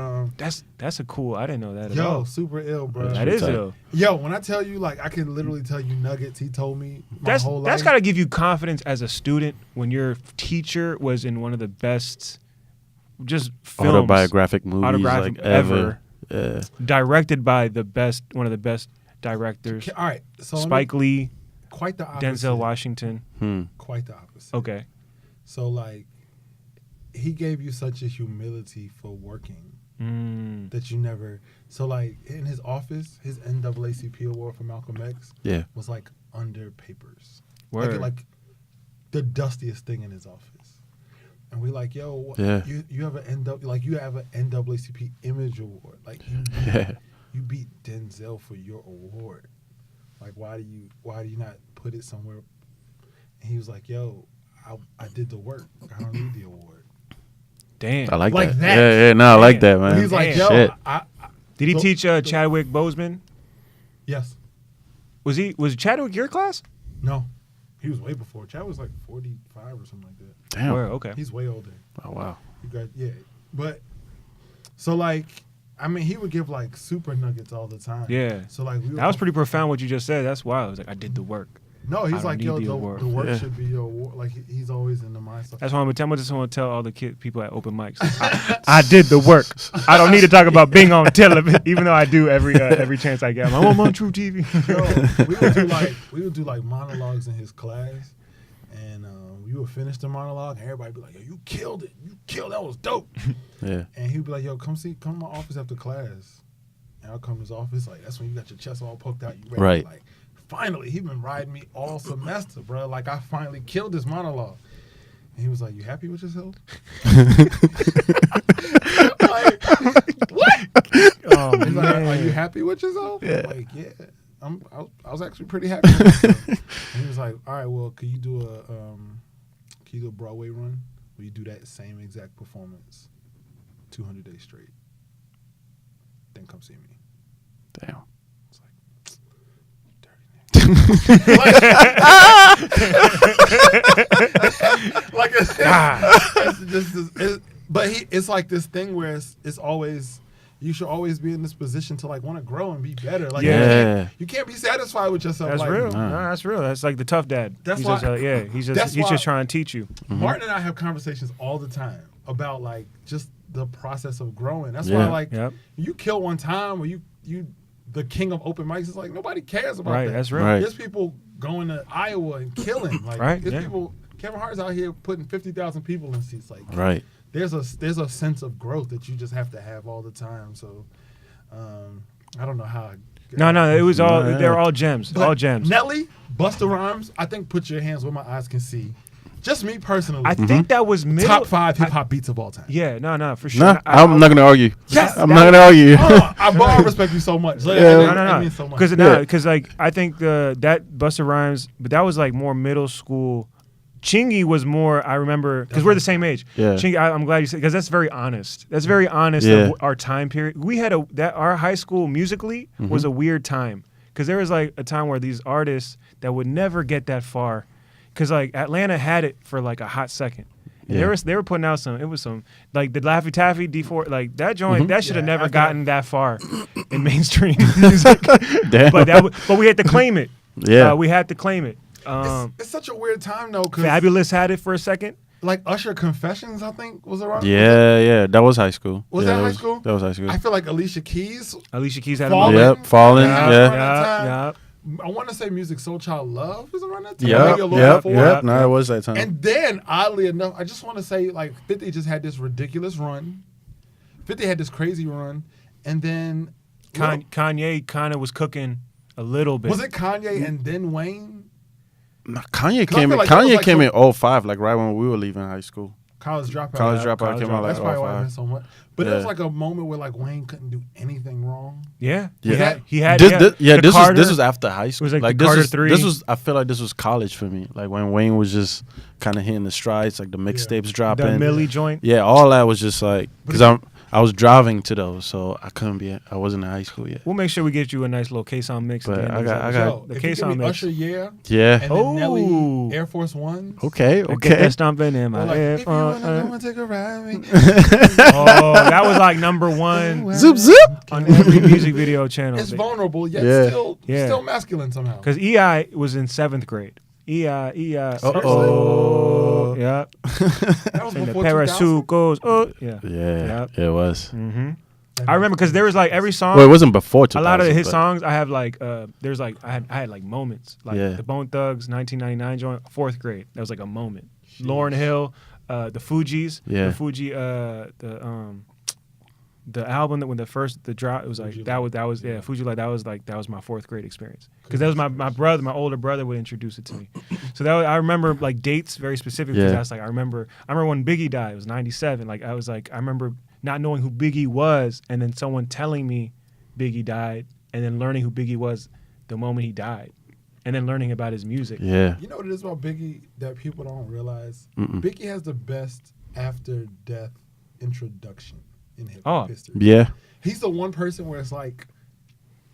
That's a cool. I didn't know that at yo, all. super ill, bro. That is tight. ill. Yo, when I tell you, like, I can literally tell you nuggets he told me my whole life. That's got to give you confidence as a student when your teacher was in one of the best, just films, Autobiographic movies autographic like ever. directed by one of the best directors, All right, so Spike Lee, quite the opposite. Denzel Washington. Quite the opposite. Okay. So like, he gave you such a humility for working that you never. So like in his office, his NAACP award for Malcolm X Yeah. was like under papers, Word. like the dustiest thing in his office. And we like, yo, Yeah. you have you have an NAACP image award, like you beat Denzel for your award. Like, why do you not put it somewhere? And he was like, yo, I did the work. I don't need the award. Damn. I like that. that. Yeah, no, I like that, man. And he's like, yo, Shit. Did he So- teach Chadwick Boseman? Yes. Was Chadwick your class? No. He was way before. Chad was like 45 or something like that. Damn. Word, okay. He's way older. Oh, wow. Yeah. But, so like, I mean, he would give like super nuggets all the time. Yeah. So like, That was pretty profound what you just said. That's wild. I was like, I did the work. No, I he's don't like, need yo, the the award. work Yeah. should be your award. Like, he's always in the mindset. That's why I'm just want to tell all the people at open mics. I did the work. I don't need to talk about being on television, even though I do every chance I get. I'm on True TV. Yo, we would do like monologues in his class, and we would finish the monologue, and everybody would be like, "Yo, you killed it! That was dope!" Yeah. And he'd be like, "Yo, come to my office after class." And I'll come to his office, like that's when you got your chest all poked out, you ready? Right. Like, finally, he been riding me all semester, bro. Like I finally killed this monologue. And he was like, "You happy with yourself?" Like, what? Oh He's like, man. "Are you happy with yourself?" I'm like, yeah. I was actually pretty happy with myself. And he was like, all right, well, can you do a Broadway run? Will you do that same exact performance 200 days straight? Then come see me. Damn. It's like, like it's like this thing where it's always, you should always be in this position to like want to grow and be better. Like Yeah. you can't be satisfied with yourself. That's like, real. No, that's real. That's like the tough dad. That's he's why- just, he's that's just why- trying to teach you. Martin and I have conversations all the time about like just the process of growing. That's Yeah. why like Yep. you kill one time or you the king of open mics is like nobody cares about Right, that. that's real. Right. There's people going to Iowa and killing. Like Right, there's yeah. people. Kevin Hart's out here putting 50,000 people in seats. Like Right. there's a sense of growth that you just have to have all the time. So I don't know how. No, it was all. Yeah. They're all gems. But all gems. Nelly, Busta Rhymes. I think Put Your Hands Where My Eyes Can See. Just me personally. I think that was middle. top 5 hip hop beats of all time. Yeah, no, for sure. Nah, I'm not gonna argue. Yes, I'm not gonna argue. I respect you so much. Like, Yeah. that means so much. Because like I think that Busta Rhymes, but that was like more middle school. Chingy was more. I remember because we're the same age. Yeah. Chingy, I'm glad you said because that's very honest. That's very honest Yeah. of our time period. We had our high school musically was a weird time because there was like a time where these artists that would never get that far. Because like Atlanta had it for like a hot second. And Yeah. they were putting out some like the Laffy Taffy D4 like that joint that should have Yeah, never after gotten that far in mainstream music. Damn. but we had to claim it. Yeah. We had to claim it. It's such a weird time though. Cause Fabulous had it for a second. like Usher Confessions, I think was around. Yeah. That was high school. Was Yeah, that high school? That was high school. I feel like Alicia Keys. Alicia Keys had Fallen. a moment. Yep. Falling. Yeah. Yeah. Yeah. I want to say Music Soul Child Love was around that time. Yep. Maybe a little Yep. before. Yep. No, it was that time. And then, oddly enough, I just want to say, like, 50 just had this ridiculous run. 50 had this crazy run. And then... Kanye kind of was cooking a little bit. Was it Kanye and then Wayne? No, Kanye 'Cause I came feel in. like that was Kanye like came some- in 05, like right when we were leaving high school. College Dropout. College Yeah, Dropout came out like That's probably why I 05. missed so much. But it was Yeah. like a moment where, like, Wayne couldn't do anything wrong. Yeah. He had This the Carter. this was after high school. was like the this Carter was, 3. This was I feel like this was college for me. Like when Wayne was just kind of hitting the strides, like the mixtapes dropping. the Millie joint. Yeah, all that was just like because I was driving to those, so I couldn't be. I wasn't in high school yet. We'll make sure we get you a nice little Kasaun mix. But at the end I of this got- I episode. got- the if you give Kasaun me mix. Usher, yeah. Yeah. And then Oh. Nelly, Air Force Ones. Okay. Get Okay. that stomping in my Or like, head. if you wanna go and take a ride with me. Oh, that was like number one Zoop zoop. on every music video channel. It's vulnerable, yet Yeah. still masculine somehow. Because EI was in 7th grade. EI. Uh-oh. Yeah. That was And the before 2000. parachute goes. Oh, yeah. Yeah. Yep. It was. hmm I remember because there was like every song. Well, it wasn't before a 2000. lot of his but- songs, I have like, there's like, I had like moments, like Yeah. the Bone Thugs 1999 joint, 4th grade. That was like a moment. Lauryn Hill, the Fugees, Yeah. the Fuji, the album that when the drop, it was like Fuji that was Fuji Light. That was my 4th grade experience because that was my older brother would introduce it to me. So I remember like dates very specific because Yeah. that's like I remember when Biggie died. It was 97. Like I remember not knowing who Biggie was, and then someone telling me Biggie died, and then learning who Biggie was the moment he died, and then learning about his music. Yeah. You know what it is about Biggie that people don't realize? Mm-mm. Biggie has the best after death introduction in hip hop Oh. history. Yeah. He's the one person where it's like,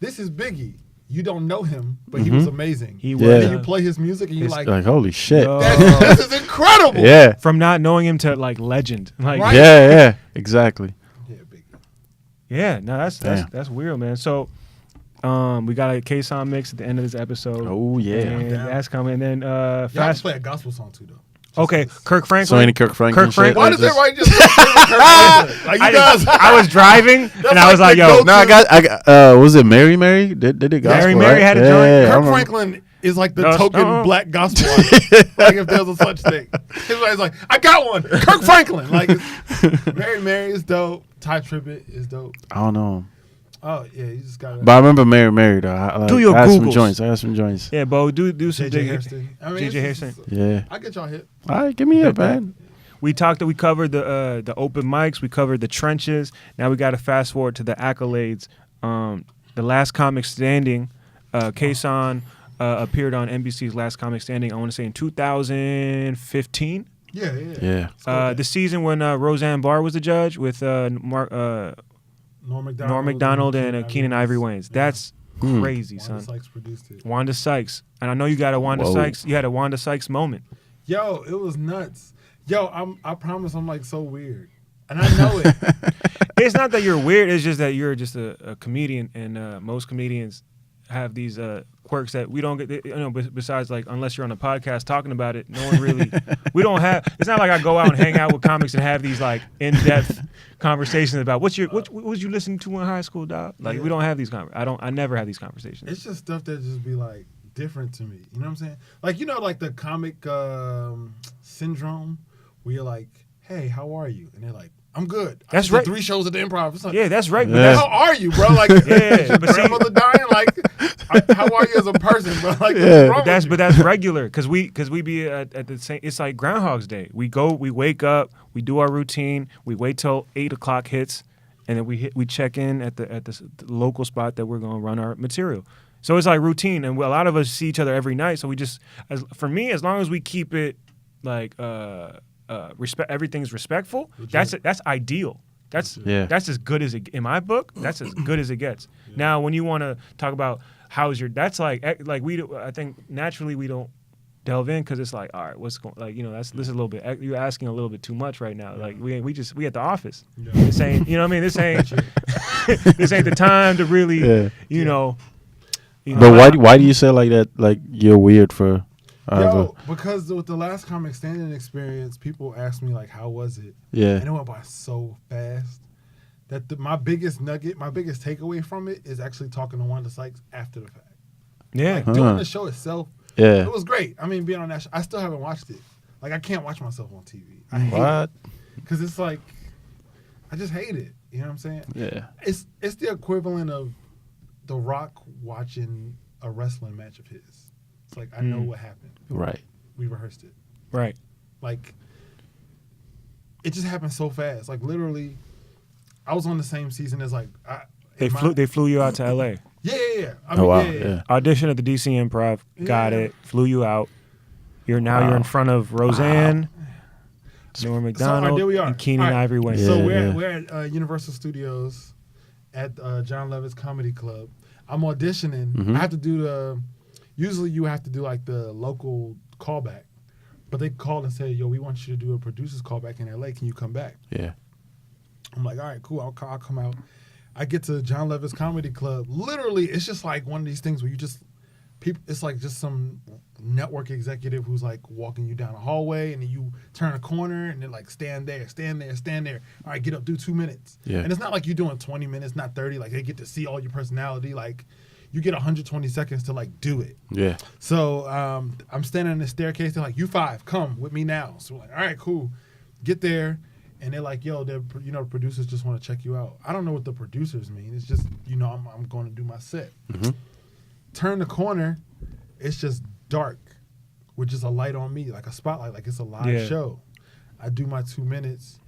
this is Biggie. You don't know him, but he was amazing. He Yeah. was And you play his music and you're It's like, Like holy shit. Yo. this is incredible. Yeah. from not knowing him to like legend. Like Right. Yeah. Exactly. Yeah, Biggie. yeah, no, Damn. that's weird, man. So we got a Kasaun mix at the end of this episode. Oh yeah. And Damn. that's coming. And then Y'all have to fast. play a gospel song too, though. Okay, Kirk Franklin. So any Kirk Franklin Kirk Franklin. Why shit? does Like everybody just like you guys? I was driving and I was like, the yo, go-to. No, I got. Was it Mary? Did it gospel? Mary Mary right? had a joint. Yeah, I Kirk remember. Franklin is like the No, token no. black gospel artist. Like if there's a such thing. Everybody's like, I got one. Kirk Franklin. Like Mary is dope. Ty Tribbett is dope. I don't know. Oh yeah, you just got But I remember Mary though. Do your I had some Googles. joints. I had some joints. yeah, Bo, do some JJ dig. Hairston. I mean, JJ Hairston. Yeah. I get y'all hit. All right, give me Yeah, it, man. We covered the open mics, we covered the trenches. Now we got to fast forward to the accolades. The Last Comic Standing, Kasaun appeared on NBC's Last Comic Standing. I want to say in 2015. Yeah. Yeah. The season when Roseanne Barr was the judge with Norm Macdonald and Keenan Ivory Wayans. That's crazy, Wanda son. Sykes produced it. Wanda Sykes, and I know you got a Wanda Whoa. Sykes. You had a Wanda Sykes moment. Yo, it was nuts. Yo, I promise I'm like so weird. And I know it. It's not that you're weird. It's just that you're just a comedian, and most comedians have these quirks that we don't get. You know, besides like unless you're on a podcast talking about it, no one really. We don't have. It's not like I go out and hang out with comics and have these like in-depth conversations about what was you listening to in high school, dog. Like we don't have these I never have these conversations. It's just stuff that just be like different to me. You know what I'm saying? Like, you know, like the comic syndrome where you're like, hey, how are you? And they're like, I'm good. That's I did right. 3 shows at the Improv. It's like, Yeah, that's right. But Yeah. that's, how are you, bro? Like, Yeah, is your but see- grandmother dying? Like, how are you as a person, bro? Like, Yeah. what's wrong with you? but that's regular because we be at the same. It's like Groundhog's Day. We wake up, we do our routine, we wait till 8 o'clock hits, and then we check in at the local spot that we're gonna run our material. So it's like routine, and a lot of us see each other every night. So we just, for me, as long as we keep it like respect, everything's respectful. That's ideal. That's as good as it in my book. That's as good as it gets. Now, when you want to talk about how's your, that's like we do. I think naturally we don't delve in because it's like, all right, what's going, like, you know, this is a little bit, you're asking a little bit too much right now. Like we at the office. Yeah. This ain't, you know what I mean? This ain't this ain't the time to really, you know. But why do you say like that? Like you're weird for. Yo, because with the Last Comic Standing experience, people asked me like, how was it? Yeah. And it went by so fast that my biggest nugget, my biggest takeaway from it is actually talking to Wanda Sykes after the fact. Yeah. Like doing the show itself, Yeah. it was great. I mean, being on that show, I still haven't watched it. Like I can't watch myself on TV. I hate What? Because it's like, I just hate it. You know what I'm saying? Yeah. It's the equivalent of The Rock watching a wrestling match of his. It's like, I know what happened. Right. We rehearsed it. Right. Like, it just happened so fast. Like, literally, I was on the same season as, like, They flew you out to LA. Yeah. I Oh mean, wow. yeah. Yeah. Audition at the DC Improv. Got Yeah. it. Flew you out. You're in front of Roseanne. Norm So, Macdonald there we are. and Keenan All right. Ivory Wayne. Yeah. So we're at Universal Studios at John Levitt's Comedy Club. I'm auditioning. Mhm. I have to do usually you have to do like the local callback. But they called and said, yo, we want you to do a producer's callback in LA. Can you come back? Yeah. I'm like, all right, cool. I'll come out. I get to John Levitt's Comedy Club. Literally, it's just like one of these things where you just it's like just some network executive who's like walking you down a hallway, and then you turn a corner and they're like, stand there, stand there, stand there. All right, get up, do 2 minutes. Yeah. And it's not like you're doing 20 minutes, not 30. Like they get to see all your personality. Like you get 120 seconds to like do it. Yeah. So I'm standing on the staircase. They're like, you 5, come with me now. So we're like, all right, cool. Get there. And they're like, yo, producers just want to check you out. I don't know what the producers mean. It's just, I'm going to do my set. Mm-hmm. Turn the corner, it's just dark with just a light on me, like a spotlight, like it's a live show. I do my 2 minutes,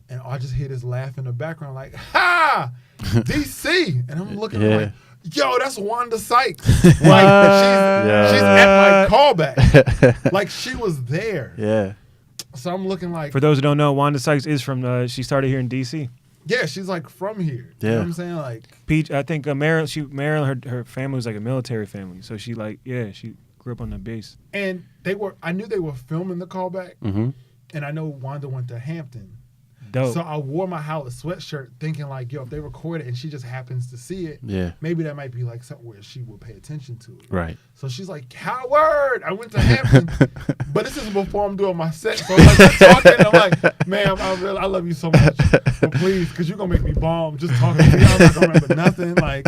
and I just hear this laugh in the background, like, ha! DC! And I'm looking like, yo, that's Wanda Sykes. Like, she's at my callback. Like, she was there. Yeah. So I'm looking like... For those who don't know, Wanda Sykes is from, she started here in D.C. Yeah, she's like from here. Yeah. You know what I'm saying? Like... Peach, I think Maryland, her family was like a military family. So she she grew up on the base. And I knew they were filming the callback. Mm-hmm. And I know Wanda went to Hampton. Dope. So I wore my Howard sweatshirt thinking like, yo, if they record it and she just happens to see it, Yeah. maybe that might be like something where she would pay attention to it. Right. So she's like, Howard, I went to Hampton. But this is before I'm doing my set. So I'm like talking, I'm like, ma'am, I love you so much. But please, because you're going to make me bomb just talking to you. I'm not going to remember nothing. Like,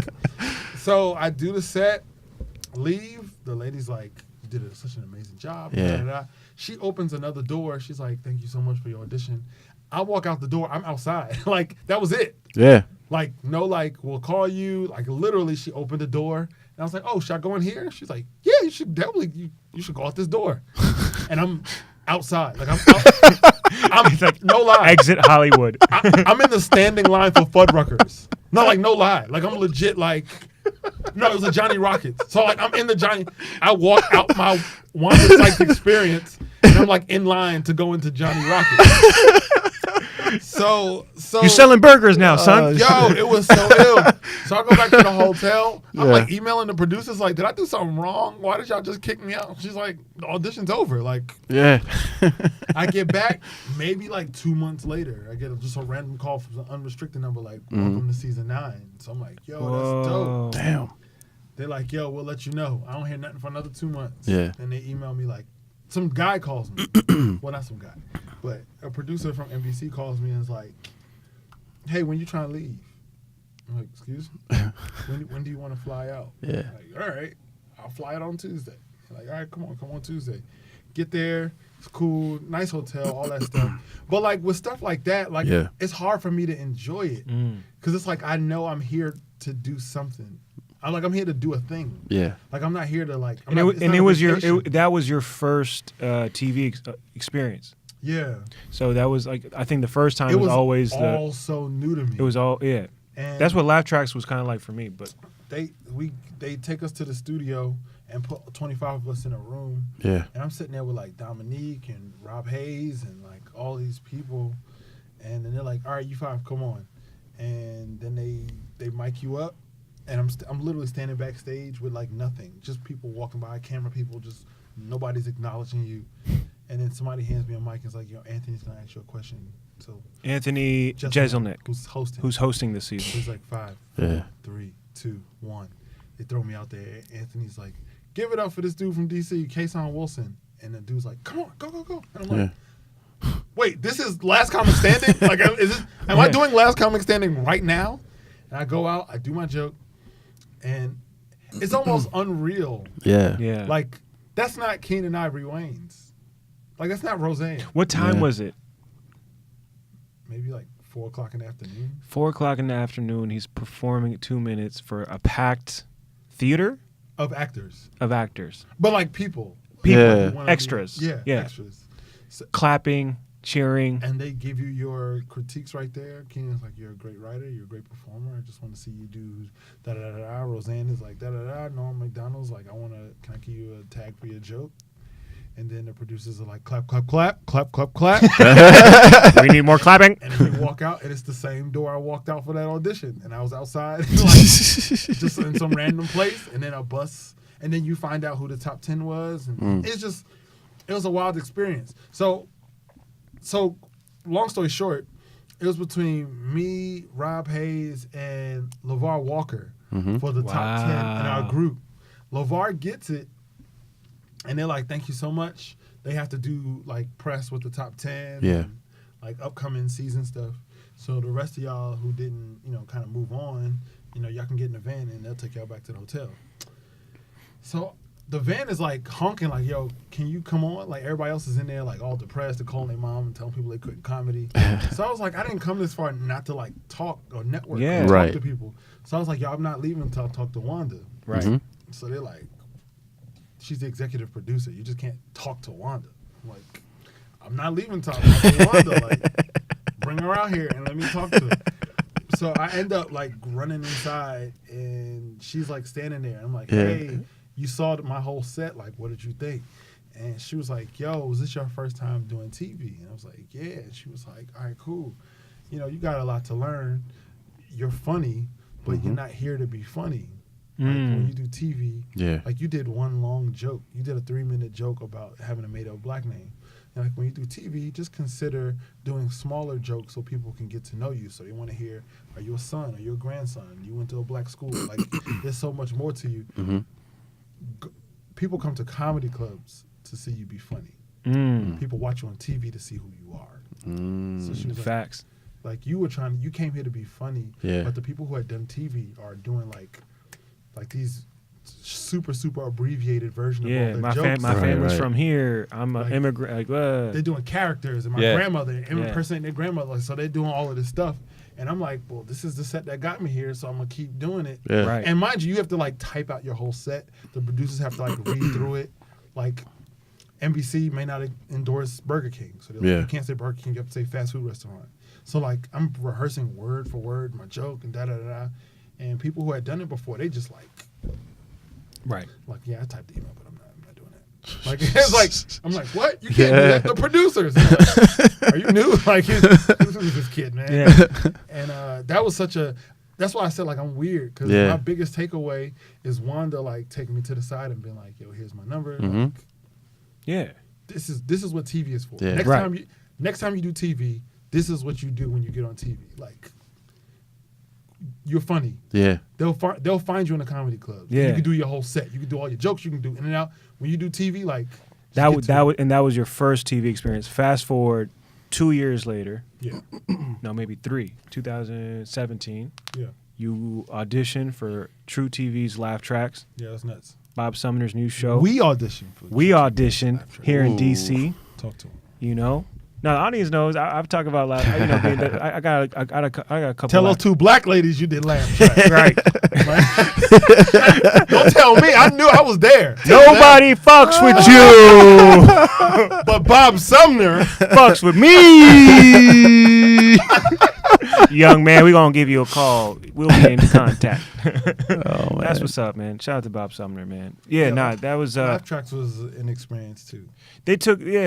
so I do the set, leave. The lady's like, you did such an amazing job. Yeah. Da, da, da. She opens another door. She's like, thank you so much for your audition. I walk out the door. I'm outside. Like, that was it. Yeah. Like, no, like, we'll call you. Like, literally, she opened the door. And I was like, oh, should I go in here? She's like, yeah, you should definitely, you should go out this door. And I'm outside. Like, I'm like, no lie. Exit Hollywood. I'm in the standing line for Fuddruckers. No, like, no lie. Like, I'm legit, like, no, it was a Johnny Rockets. So, like, I'm in the Johnny. I walk out my Wanda Sykes experience, and I'm, like, in line to go into Johnny Rockets. So You're selling burgers now, son. yo, it was so ill. So I go back to the hotel. I'm like emailing the producers, like, did I do something wrong? Why did y'all just kick me out? She's like, the audition's over. Like, Yeah. I get back maybe like 2 months later. I get just a random call from an unrestricted number, like, welcome to season 9. So I'm like, yo, that's dope. Damn. They're like, yo, we'll let you know. I don't hear nothing for another 2 months. Yeah. And they email me like, some guy calls me. Well, not some guy, but a producer from NBC calls me and is like, hey, when you trying to leave? I'm like, excuse me? When do you want to fly out? Yeah. I'm like, all right, I'll fly out on Tuesday. I'm like, all right, come on Tuesday. Get there. It's cool. Nice hotel, all that stuff. But like with stuff like that, like it's hard for me to enjoy it. Because it's like I know I'm here to do something. I'm here to do a thing. Yeah. Like I'm not here to like. That was your first TV experience. Yeah. So that was like I think the first time was always all so new to me. It was all And that's what Laugh Tracks was kind of like for me. But they take us to the studio and put 25 of us in a room. Yeah. And I'm sitting there with like Dominique and Rob Hayes and like all these people, and then they're like, all right, you 5, come on, and then they mic you up. And I'm literally standing backstage with like nothing, just people walking by, camera people, just nobody's acknowledging you. And then somebody hands me a mic and is like, yo, Anthony's gonna ask you a question. So Anthony Jeselnik, who's hosting this season. He's like 5, 4, 3, 2, 1. They throw me out there. Anthony's like, give it up for this dude from DC, Kasaun Wilson. And the dude's like, come on, go. And I'm like, wait, this is Last Comic Standing? Like, am I doing Last Comic Standing right now? And I go out, I do my joke. And it's almost unreal. Yeah. Like, that's not Keenan Ivory Wayans. Like, that's not Roseanne. What time was it? Maybe like 4 o'clock in the afternoon. 4 o'clock in the afternoon. He's performing 2 minutes for a packed theater Of actors. But like people. Yeah. Extras. Yeah, extras. So, clapping, cheering. and they give you your critiques right there. Keenan's like, you're a great writer, you're a great performer. I just want to see you do da-da-da-da. Roseanne is like, da-da-da. Norm Macdonald's like, can I give you a tag for your joke? And then the producers are like, clap, clap, clap, clap, clap, clap. We need more clapping. And then we walk out, and it's the same door I walked out for that audition. And I was outside, like, just in some random place. And then a bus. And then you find out who the top 10 was. And it was a wild experience. So long story short, it was between me, Rob Hayes, and LeVar Walker for the top 10 in our group. LeVar gets it. And they're like, thank you so much. They have to do like press with the top 10. Yeah. And, like upcoming season stuff. So the rest of y'all who didn't, kind of move on, y'all can get in the van and they'll take y'all back to the hotel. So the van is like honking like, yo, can you come on? Like everybody else is in there like all depressed. They're calling their mom and telling people they couldn't comedy. So I was like, I didn't come this far not to like talk or network or talk Right. to people. So I was like, yo, I'm not leaving until I talk to Wanda. Right. So they're like, she's the executive producer. You just can't talk to Wanda. I'm like, I'm not leaving until I talk to Wanda. Like, bring her out here and let me talk to her. So I end up like running inside and she's like standing there. I'm like, hey, you saw my whole set. Like, what did you think? And she was like, yo, was this your first time doing TV? And I was like, yeah. And she was like, all right, cool. You got a lot to learn. You're funny, but you're not here to be funny. Like when you do TV, like you did one long joke. You did a 3-minute joke about having a made-up black name. And like when you do TV, just consider doing smaller jokes so people can get to know you. So they want to hear, are you a son? Are you a grandson? You went to a black school. Like there's so much more to you. People come to comedy clubs to see you be funny. People watch you on TV to see who you are. So she was Facts. Like you came here to be funny, but the people who had done TV are doing like these super abbreviated version of all their jokes. My family's from here. I'm an immigrant. They're doing characters, and my grandmother impersonating their grandmother. So they're doing all of this stuff, and I'm like, well, this is the set that got me here, so I'm gonna keep doing it. Right. And mind you have to like type out your whole set. The producers have to like read through it. Like NBC may not endorse Burger King, so they're like, you can't say Burger King, you have to say fast food restaurant. So like I'm rehearsing word for word my joke and da. And people who had done it before, they just like, Right. Like, yeah, I typed the email, but I'm not doing that. Like, it's like, I'm like, what? You can't do that. The producers. Like, are you new? Like, who's this kid, man? Yeah. And that was that's why I said, like, I'm weird. Because my biggest takeaway is Wanda, like, taking me to the side and being like, yo, here's my number. Like, this is what TV is for. Yeah. Next time you do TV, this is what you do when you get on TV. Like, you're funny. Yeah. They'll find you in a comedy club. Yeah. You can do your whole set. You can do all your jokes. You can do in and out. When you do TV, like that was your first TV experience. Fast forward 2 years later. Yeah. No, maybe 3. 2017. Yeah. You auditioned for True TV's Laugh Tracks. Yeah, that's nuts. Bob Sumner's new show. We auditioned for. We auditioned here in DC. Talk to him. You know. Now the audience knows I've talked about Laugh. You know, I got a couple. Tell those 2 black ladies you did Laugh Track. Right. Don't tell me. I knew I was there. Nobody fucks with you, but Bob Sumner fucks with me. Young man, we're gonna give you a call. We'll be in contact. That's what's up, man. Shout out to Bob Sumner, man. That was Laugh Tracks was an experience too.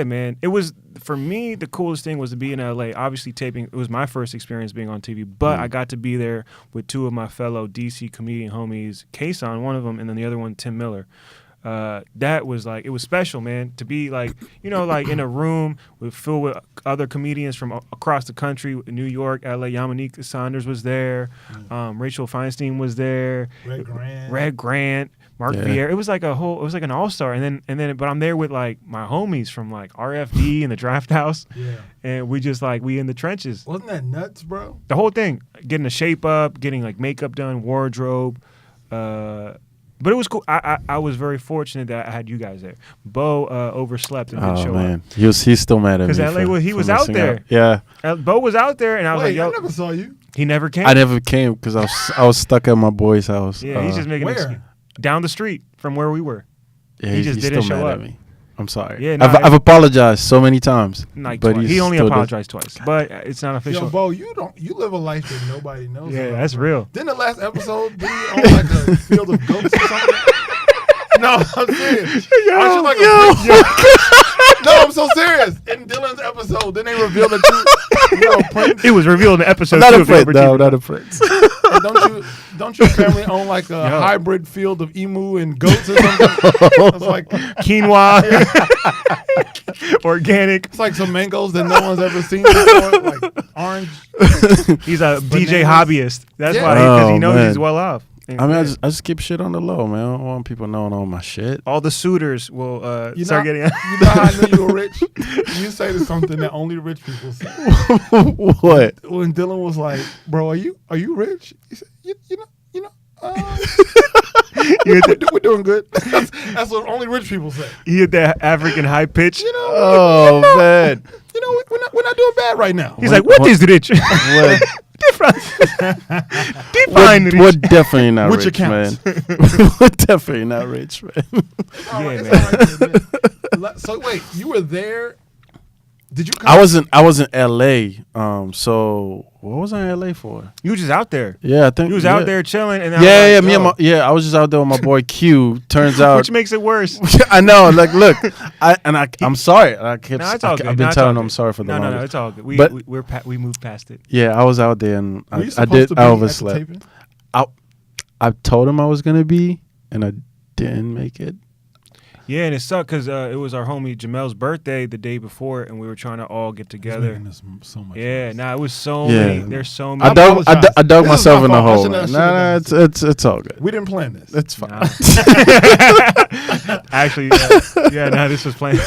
Man. It was, for me, the coolest thing was to be in LA. Obviously taping, it was my first experience being on TV, but I got to be there with 2 of my fellow DC comedian homies, Kasaun, one of them, and then the other one, Tim Miller. That was like, it was special, man, to be like, like in a room filled with other comedians from across the country, New York, LA. Yamanika Saunders was there, Rachel Feinstein was there, Red Grant, Mark Vieira. It was like an all-star, but I'm there with like my homies from like RFD and the Draft House, and we just like, we in the trenches. Wasn't that nuts, bro? The whole thing, getting the shape up, getting like makeup done, wardrobe, but it was cool. I was very fortunate that I had you guys there. Bo overslept and didn't show up. He's still mad at me. Because LA, he was out there. Yeah. Bo was out there, and I was like, yo. I never saw you. He never came. I never came because I was stuck at my boy's house. Yeah, he's just making an excuse. Down the street from where we were. Yeah, he just didn't still show mad up. at me. I'm sorry. Yeah, I've apologized so many times. Like but he only apologized twice, but it's not official. Yo, Bo, you live a life that nobody knows. Yeah, that's real. Didn't the last episode be on like a field of goats or something? No, I'm serious. Aren't you like a prince? No, I'm so serious. In Dylan's episode, then they revealed that you were a prince. It was revealed in the episode. Not 2 a of prince. Overachievers. No, not a prince. And don't your family own like a hybrid field of emu and goats or something? It's like Quinoa, organic. it's like some mangoes that no one's ever seen before, like orange. He's a DJ Bananas. hobbyist. That's Yeah. why, because he Oh, knows man. he's well off. I mean, I just keep shit on the low, man. I don't want people knowing all my shit. all the suitors will You start know, getting. you know how I knew you were rich? You say to something that only rich people say. What? When Dylan was like, "Bro, are you rich?" He said, "You know." We're doing good. That's what only rich people say. He hit that African high pitch. You know, Oh man. you know, we're not doing bad right now. He's like, "What is rich?" What? Define rich. We're definitely not Which rich, man. accounts? We're definitely not rich, man. All right, Yeah, it's all right then, man. So wait, you were there? Did you? Come I was in LA. So what was I in LA for? You was just out there. Yeah, I think You was yeah. out there chilling, and Yeah, me and I was just out there with my boy Q. Turns out, which makes it worse. I know. Like, look, I'm sorry. I kept. No, it's all good. I've No, been it's telling all him I'm good. sorry for the No, longest. it's all good. But- We moved past it. Yeah, I was out there and Were you I supposed did. to be I at the overslept. taping? I told him I was gonna be, and I didn't make it. Yeah, and it sucked because it was our homie Jamel's birthday the day before, and we were trying to all get He's together. making this so much. Yeah, worse. nah, it was so Yeah. many. There's so many. I dug apologize. This myself is in my the fault. I hole. shouldn't have Nah, done it's all good. We didn't plan this. It's fine. Nah. Actually, this was planned.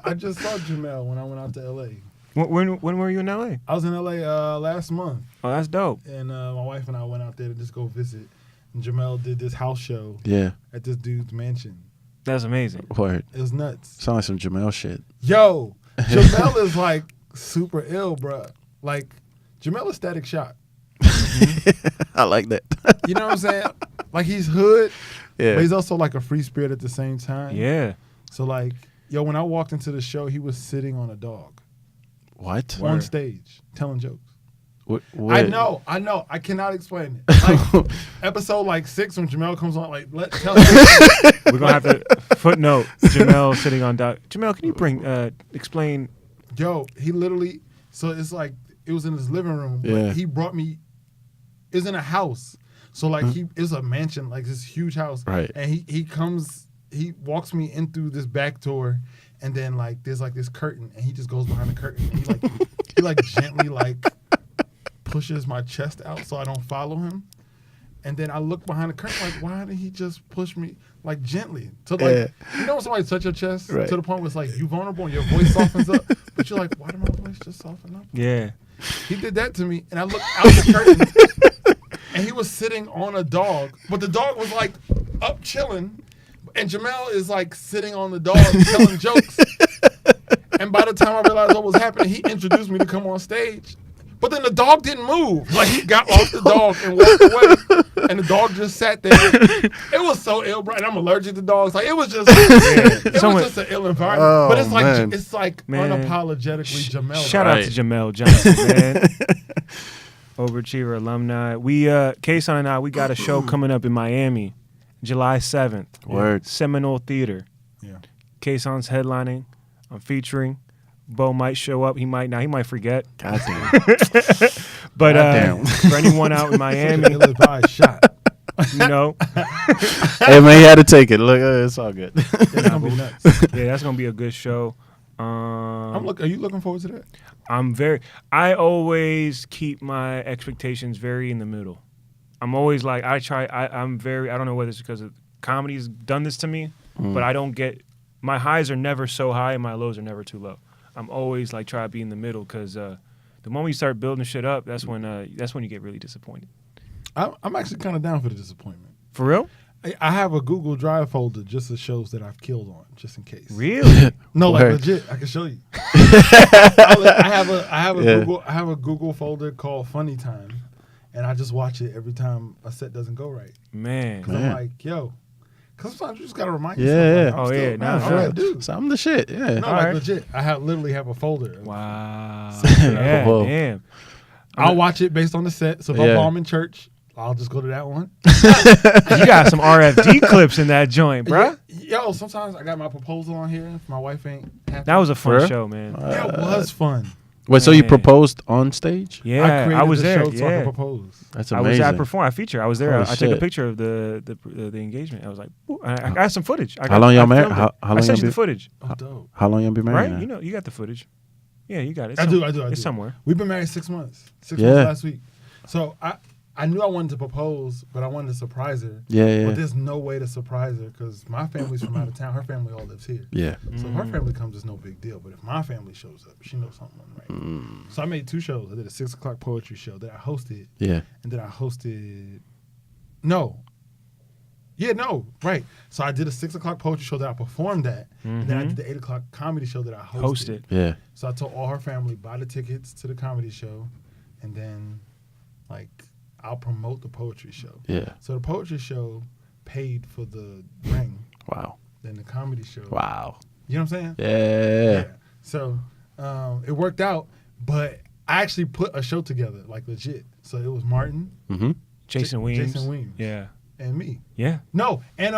I just saw Jamel when I went out to LA. when were you in LA? I was in LA last month, Oh, that's dope. and my wife and I went out there to just go visit. And Jamel did this house show Yeah, at this dude's mansion. That's amazing. word. It was nuts. Sound like some Jamel shit. Yo, Jamel is like super ill, bruh. Like Jamel is Static Shock. I like that. You know what I'm saying? Like he's hood, Yeah. but he's also like a free spirit at the same time. Yeah. So like, yo, when I walked into the show, he was sitting on a dog What? on stage telling jokes. What? I know. I cannot explain it. Like episode like 6 when Jamel comes on, like tell him. We're gonna have to footnote Jamel sitting on doc. Jamel, can you explain? Yo, he literally. So it's like it was in his living room. But Yeah. he brought me. It's in a house. So like it's a mansion, like this huge house. Right. And he walks me in through this back door, and then like there's like this curtain, and he just goes behind the curtain, and he like gently like pushes my chest out so I don't follow him. And then I look behind the curtain like, why did he just push me like gently? So like, you know when somebody touch your chest Right. to the point where it's like you vulnerable and your voice softens up, but you're like, why did my voice just soften up? Yeah. He did that to me, and I looked out the curtain, and he was sitting on a dog, but the dog was like up chilling, and Jamel is like sitting on the dog telling jokes. And by the time I realized what was happening, he introduced me to come on stage. But then the dog didn't move. Like he got off the dog and walked away, and the dog just sat there. It was so ill, bro. And I'm allergic to dogs. Like it was just, it was just an ill environment. Oh, but it's like man. man. Unapologetically Jamel. Shout Right. out to Jamel Johnson, man. Overachiever alumni. We Kasaun and I, we got a show coming up in Miami, July 7th. Word. Seminole Theater. Yeah. Kasaun's headlining. I'm featuring. Bo might show up. He might not. He might forget. Goddamn. But Goddamn. for anyone out in Miami, Ill-advised shot. you know, Hey man, he had to take it. Look, it's all good. It's gonna be nuts. yeah, that's gonna be a good show. Are you looking forward to that? I always keep my expectations very in the middle. I'm always like, I don't know whether it's because comedy's done this to me, but I don't get, my highs are never so high and my lows are never too low. I'm always like, try to be in the middle because the moment you start building shit up, that's when you get really disappointed. I'm actually kind of down for the disappointment. For real? I have a Google Drive folder just of shows that I've killed on, just in case. Really? No, like Word. legit. I can show you. I have a Yeah. Google folder called Funny Time, and I just watch it every time a set doesn't go right. Man. Cause I'm like, yo, because sometimes you just gotta remind Yeah, yourself. Like, yeah. I'm Oh, yeah, still, nah, I'm sure. that dude. So I'm the shit. Yeah. No, All like right. legit. I literally have a folder. Wow. Yeah. Yeah, Whoa. damn. I'll watch it based on the set. So if Yeah. I'm in church, I'll just go to that one. You got some RFD clips in that joint, bruh. Yo, sometimes I got my proposal on here. If my wife ain't happy. That was a fun Bruh. show, man. Yeah, it was fun. Wait, so you Man. proposed on stage? Yeah, created I was the there. show so I Yeah, could propose. That's I amazing. performed. I featured. I was there. Holy I took a shit. picture of the engagement. I was like, ooh, I got some footage. How long y'all married? filmed it. How I long sent y'all you the be- footage, Oh, dope. How long y'all been married? right? now? You know, you got the footage. Yeah, you got it. I do. I do. It's somewhere. We've been married 6 months. 6 Yeah. months last week. So I knew I wanted to propose, but I wanted to surprise her. Yeah. But there's no way to surprise her because my family's from out of town. Her family all lives here. Yeah. So if her family comes, it's no big deal. But if my family shows up, she knows something right. So I made 2 shows. I did a 6 o'clock poetry show that I hosted, Yeah. and then I hosted. No. Yeah, no, right. So I did a 6 o'clock poetry show that I performed at, and then I did the 8 o'clock comedy show that I hosted. Yeah. So I told all her family, buy the tickets to the comedy show, and then, like, I'll promote the poetry show. Yeah. So the poetry show paid for the ring, Wow. then the comedy show. Wow. You know what I'm saying? Yeah. So it worked out, but I actually put a show together, like legit. So it was Martin Mm-hmm. Jason Weems. Jason Weems. Yeah. and me. Yeah. No, and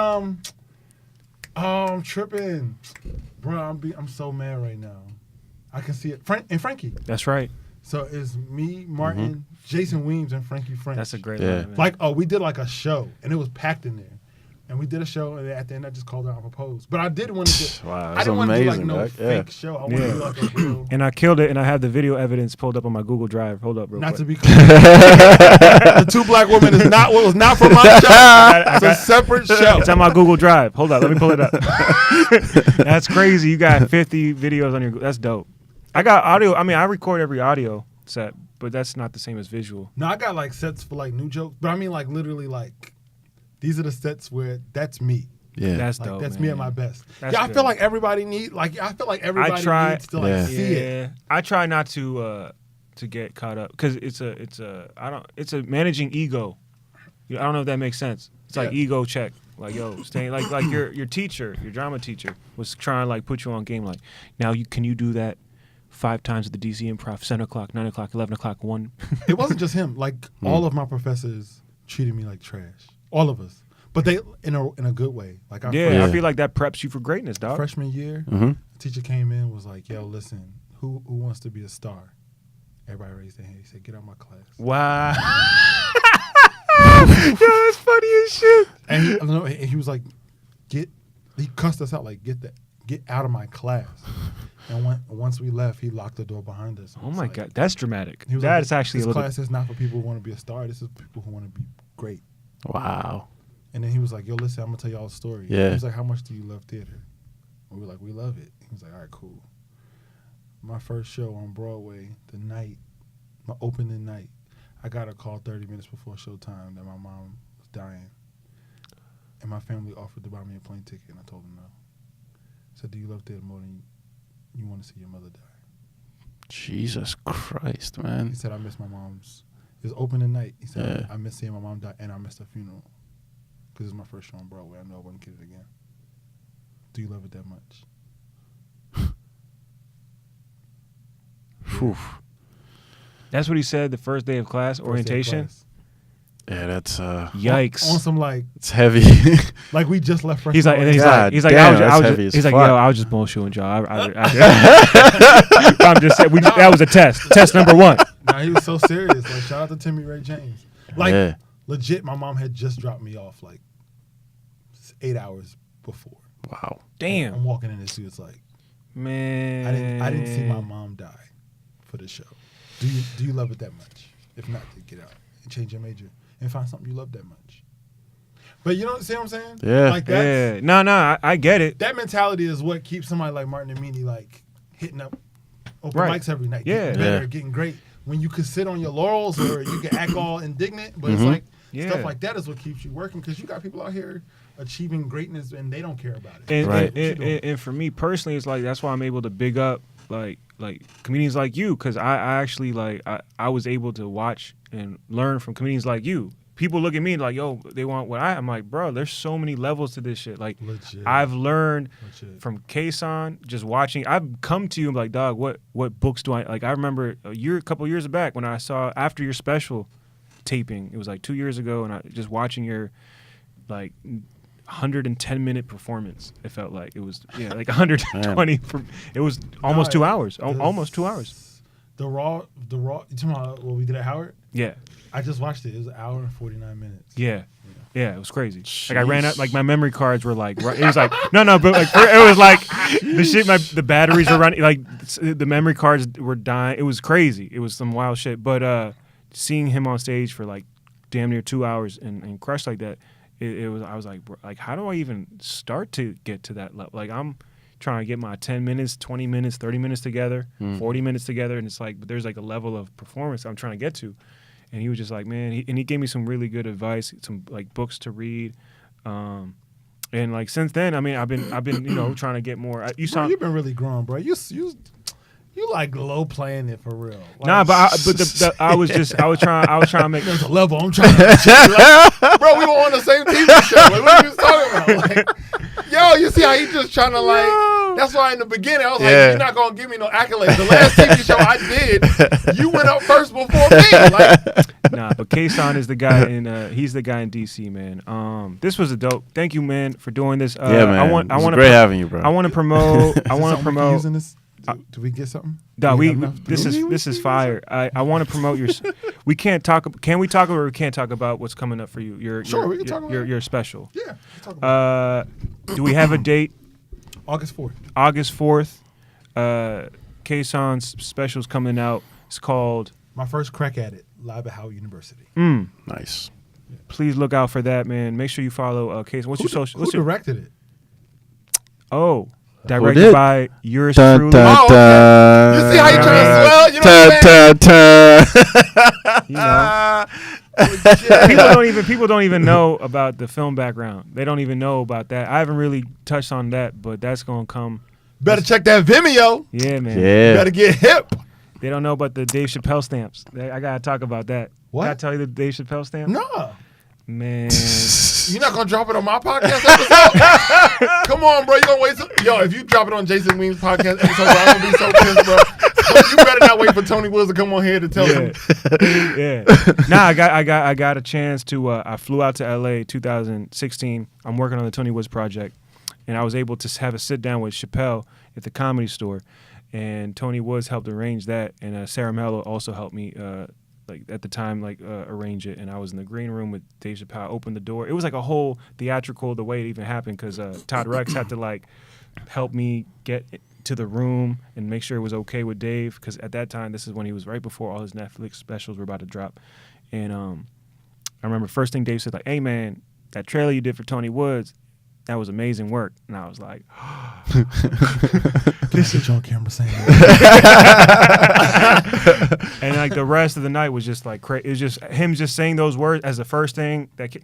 I'm tripping, bro. I'm so mad right now. I can see it. And Frankie. That's right. So it's me, Martin, Jason Weems, and Frankie French. That's a great Yeah. line, man. Like, we did like a show, and it was packed in there. And we did a show, and at the end, I just called her and proposed. But I did want to do. Wow, I that's didn't want to do like amazing, no dog. fake Yeah. show. I want to Yeah. do like a real. And I killed it, and I have the video evidence pulled up on my Google Drive. Hold up, real Not to quick. be clear, the 2 black women is not what was not from my show. It's a separate show. It's on my Google Drive. Hold up, let me pull it up. That's crazy. You got 50 videos on your. That's dope. I got audio. I mean, I record every audio set, but that's not the same as visual. No, I got like sets for like new jokes, but I mean like literally like these are the sets where that's me. Yeah. That's Like dope. that's man. me at my best. That's Yeah, I good. feel like everybody needs needs to like Yeah. see it. I try not to get caught up because it's a managing ego. I don't know if that makes sense. It's like Yeah. ego check. Like, yo, staying like your teacher, your drama teacher was trying to like put you on game. Like, now can you do that 5 times at the DC Improv, 7 o'clock, 9 o'clock, 11 o'clock, 1. It wasn't just him. Like all of my professors treated me like trash. All of us, but they in a good way. Like our Yeah, Yeah. I feel like that preps you for greatness, dog. freshman year, Mm-hmm. the teacher came in was like, "Yo, listen, who wants to be a star?" Everybody raised their hand. He said, "Get out of my class." Wow. Yo, that's funny as shit. And he was like, he cussed us out like, get out of my class. And once we left, he locked the door behind us. Oh my God, that's dramatic. He was That like, is actually this a little. class is not for people who want to be a star. This is people who want to be great. Wow. And then he was like, yo, listen, I'm gonna tell y'all a story. Yeah. He was like, how much do you love theater? And we were like, we love it. He was like, all right, cool. My first show on Broadway, my opening night, I got a call 30 minutes before showtime that my mom was dying. And my family offered to buy me a plane ticket, and I told them no. I said, do you love theater more than you want to see your mother die? Jesus Christ, He man. said, I miss my mom's. It was opening night. He said, Yeah. I miss seeing my mom die, and I missed her funeral. Because it's my first show on Broadway. I know I wouldn't get it again. Do you love it that much? Whew. That's what he said the first day of class, First day of orientation. class. Yeah, that's Yikes. On some like it's heavy. we just left. He's like, and he's God like, he's like, damn, I that's was heavy just, as he's like, fuck. yo, I was just bullshitting y'all. I'm just saying, that was a test. Test number 1. Nah, he was so serious. Like, shout out to Timmy Ray James. Like, Yeah. legit, my mom had just dropped me off like 8 hours before. Wow. Damn, I'm walking in and she was like, man. I didn't see my mom die for the show. Do you love it that much? If not, then get out and change your major and find something you love that much. But you know, see what I'm saying? Yeah. Like that's, Yeah, no, I get it. that mentality is what keeps somebody like Martin Amini like hitting up open Right. mics every night, Yeah. getting better, Yeah. getting great. When you can sit on your laurels or you can act all indignant, but it's like Yeah. stuff like that is what keeps you working because you got people out here achieving greatness and they don't care about it. And, Right. and for me personally, it's like that's why I'm able to big up like comedians like you, because I actually like I was able to watch and learn from comedians like you. People look at me like, yo, they want what I'm like, bro, there's so many levels to this shit. Like, Legit. I've learned Legit. from Kasaun, just watching. I've come to you and be like, dog, what books do I like? I remember a couple years back when I saw after your special, taping. It was like 2 years ago, and I just watching your like 110-minute performance. It felt like it was like 120. It was almost 2 hours. Almost 2 hours. The raw. You talking about what we did at Howard? Yeah. I just watched it. It was an hour and 49 minutes. Yeah, it was crazy. Like I ran out, like my memory cards were like, it was like no, but like it was like the shit. The batteries were running, like the memory cards were dying. It was crazy. It was some wild shit. But seeing him on stage for like damn near 2 hours and crush like that, it was. I was like, bro, like how do I even start to get to that level? Like I'm trying to get my 10 minutes, 20 minutes, 30 minutes together, 40 minutes together, and it's like, but there's like a level of performance I'm trying to get to. And he was just like, man, he gave me some really good advice, some like books to read, and like since then, I mean, I've been trying to get more. You've been really growing, bro. You like low playing it for real. Like, nah, but I was trying to make there's a level I'm trying to achieve. Like, bro, we were on the same TV show. Like, what are you talking about? Like, yo, you see how he just trying to like. That's why in the beginning I was like, you're not gonna give me no accolades. The last TV show I did, you went up first before me. Like, nah, but Kasaun is the guy he's the guy in DC, man. This was a dope. Thank you, man, for doing this. Yeah, man. I want great having you, bro. I want to promote. Using this? Do we get something? No, this is fire. I want to promote your. We can't talk. Can we talk or we can't talk about what's coming up for you? We can talk about your special. Yeah, we can talk about do we have a date? August 4th. August 4th. Kasaun's special's coming out. It's called My First Crack at It, live at Howard University. Nice. Please look out for that, man. Make sure you follow Kasaun. What's your social? Who directed it? Oh, directed by yours truly. Okay. You see how you trying to swell? You know what I'm saying? People don't even know about the film background. They don't even know about that. I haven't really touched on that, but that's gonna come. Better check that Vimeo. Yeah, man. Yeah. You better get hip. They don't know about the Dave Chappelle stamps. I gotta talk about that. What? Gotta tell you the Dave Chappelle stamp? No. Man. You're not gonna drop it on my podcast episode? Come on, bro. You gonna wait? Yo, if you drop it on Jason Weem's podcast episode, bro, I'm gonna be so pissed, bro. You better not wait for Tony Woods to come on here to tell him. Yeah. Nah, I got a chance to. I flew out to LA 2016. I'm working on the Tony Woods project, and I was able to have a sit down with Chappelle at the Comedy Store, and Tony Woods helped arrange that, and Sarah Mello also helped me. Like at the time, arrange it, and I was in the green room with Dave Chappelle. I opened the door. It was like a whole theatrical the way it even happened because Todd Rex had to like help me get to the room and make sure it was okay with Dave because at that time, this is when he was right before all his Netflix specials were about to drop, and I remember first thing Dave said like, "Hey man, that trailer you did for Tony Woods, that was amazing work," and I was like, "This is on camera saying." And like the rest of the night was just like crazy. It was just him just saying those words as the first thing that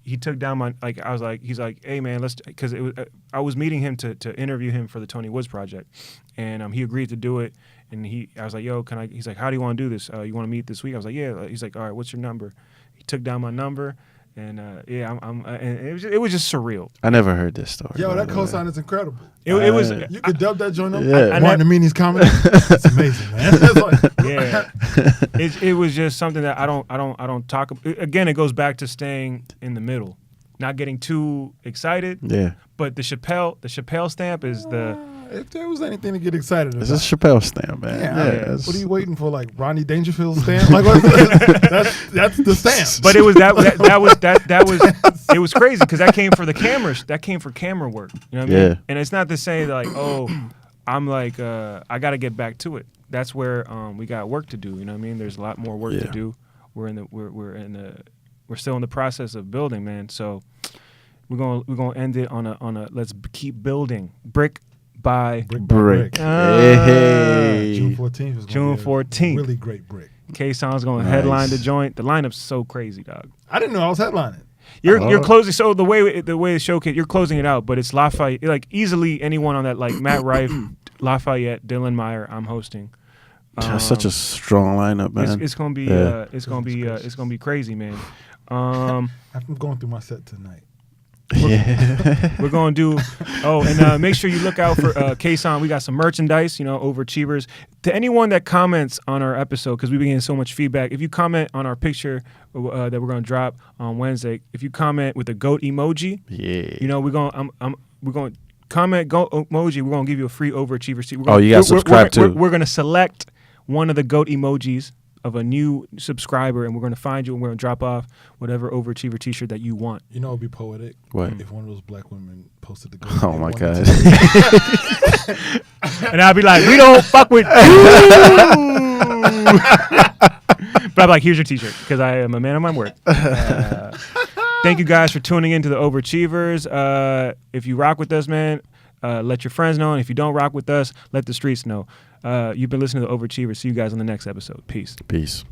he took down my like. I was like, he's like, "Hey man, let's," because it was I was meeting him to interview him for the Tony Woods project, and he agreed to do it. And I was like, "Yo, can I?" He's like, "How do you want to do this? You want to meet this week?" I was like, "Yeah." He's like, "All right, what's your number?" He took down my number. And and it was just surreal. I never heard this story. Yo, that cosign is incredible. It was. You could dub that joint up. Yeah. Martin Amini's comedy. It's amazing, man. Yeah, it was just something that I don't talk about. Again, it goes back to staying in the middle, not getting too excited. Yeah. But the Chappelle stamp is the. If there was anything to get excited about, it's a Chappelle stamp, man. Yeah. What are you waiting for? Like Rodney Dangerfield stamp? Like that's the stamp. But it was that was it was crazy because that came for the cameras. That came for camera work. You know what I mean? And it's not to say that like, oh, I'm like I got to get back to it. That's where we got work to do. You know what I mean? There's a lot more work to do. We're still in the process of building, man. So we're gonna end it on a let's keep building brick by brick. Hey. June 14th is June 14th. Really great brick. Kasaun's going to headline the joint. The lineup's so crazy, dog. I didn't know I was headlining. You're closing. So the way the showcase, you're closing it out, but it's Lafayette. Like easily anyone on that, like Matt Rife, Lafayette, Dylan Meyer. I'm hosting. That's such a strong lineup, man. It's gonna be it's gonna be crazy, man. I'm going through my set tonight. We're gonna do. Oh, and make sure you look out for Kasaun. We got some merchandise. Overachievers. to anyone that comments on our episode, because we've been getting so much feedback, if you comment on our picture that we're going to drop on Wednesday, if you comment with the goat emoji, Yeah. we're going to comment goat emoji. We're going to give you a free Overachiever seat. You got to subscribe too. We're going to select one of the goat emojis of a new subscriber, and we're going to find you, and we're going to drop off whatever Overachiever t-shirt that you want. You know, it'd be poetic. What? If one of those black women posted the. Oh my God. And I'll be like, we don't fuck with you. But I'm like, here's your t-shirt, because I am a man of my word. Thank you guys for tuning in to the Overachievers. If you rock with us, man, let your friends know. And if you don't rock with us, let the streets know. You've been listening to the Overachievers. See you guys on the next episode. Peace. Peace.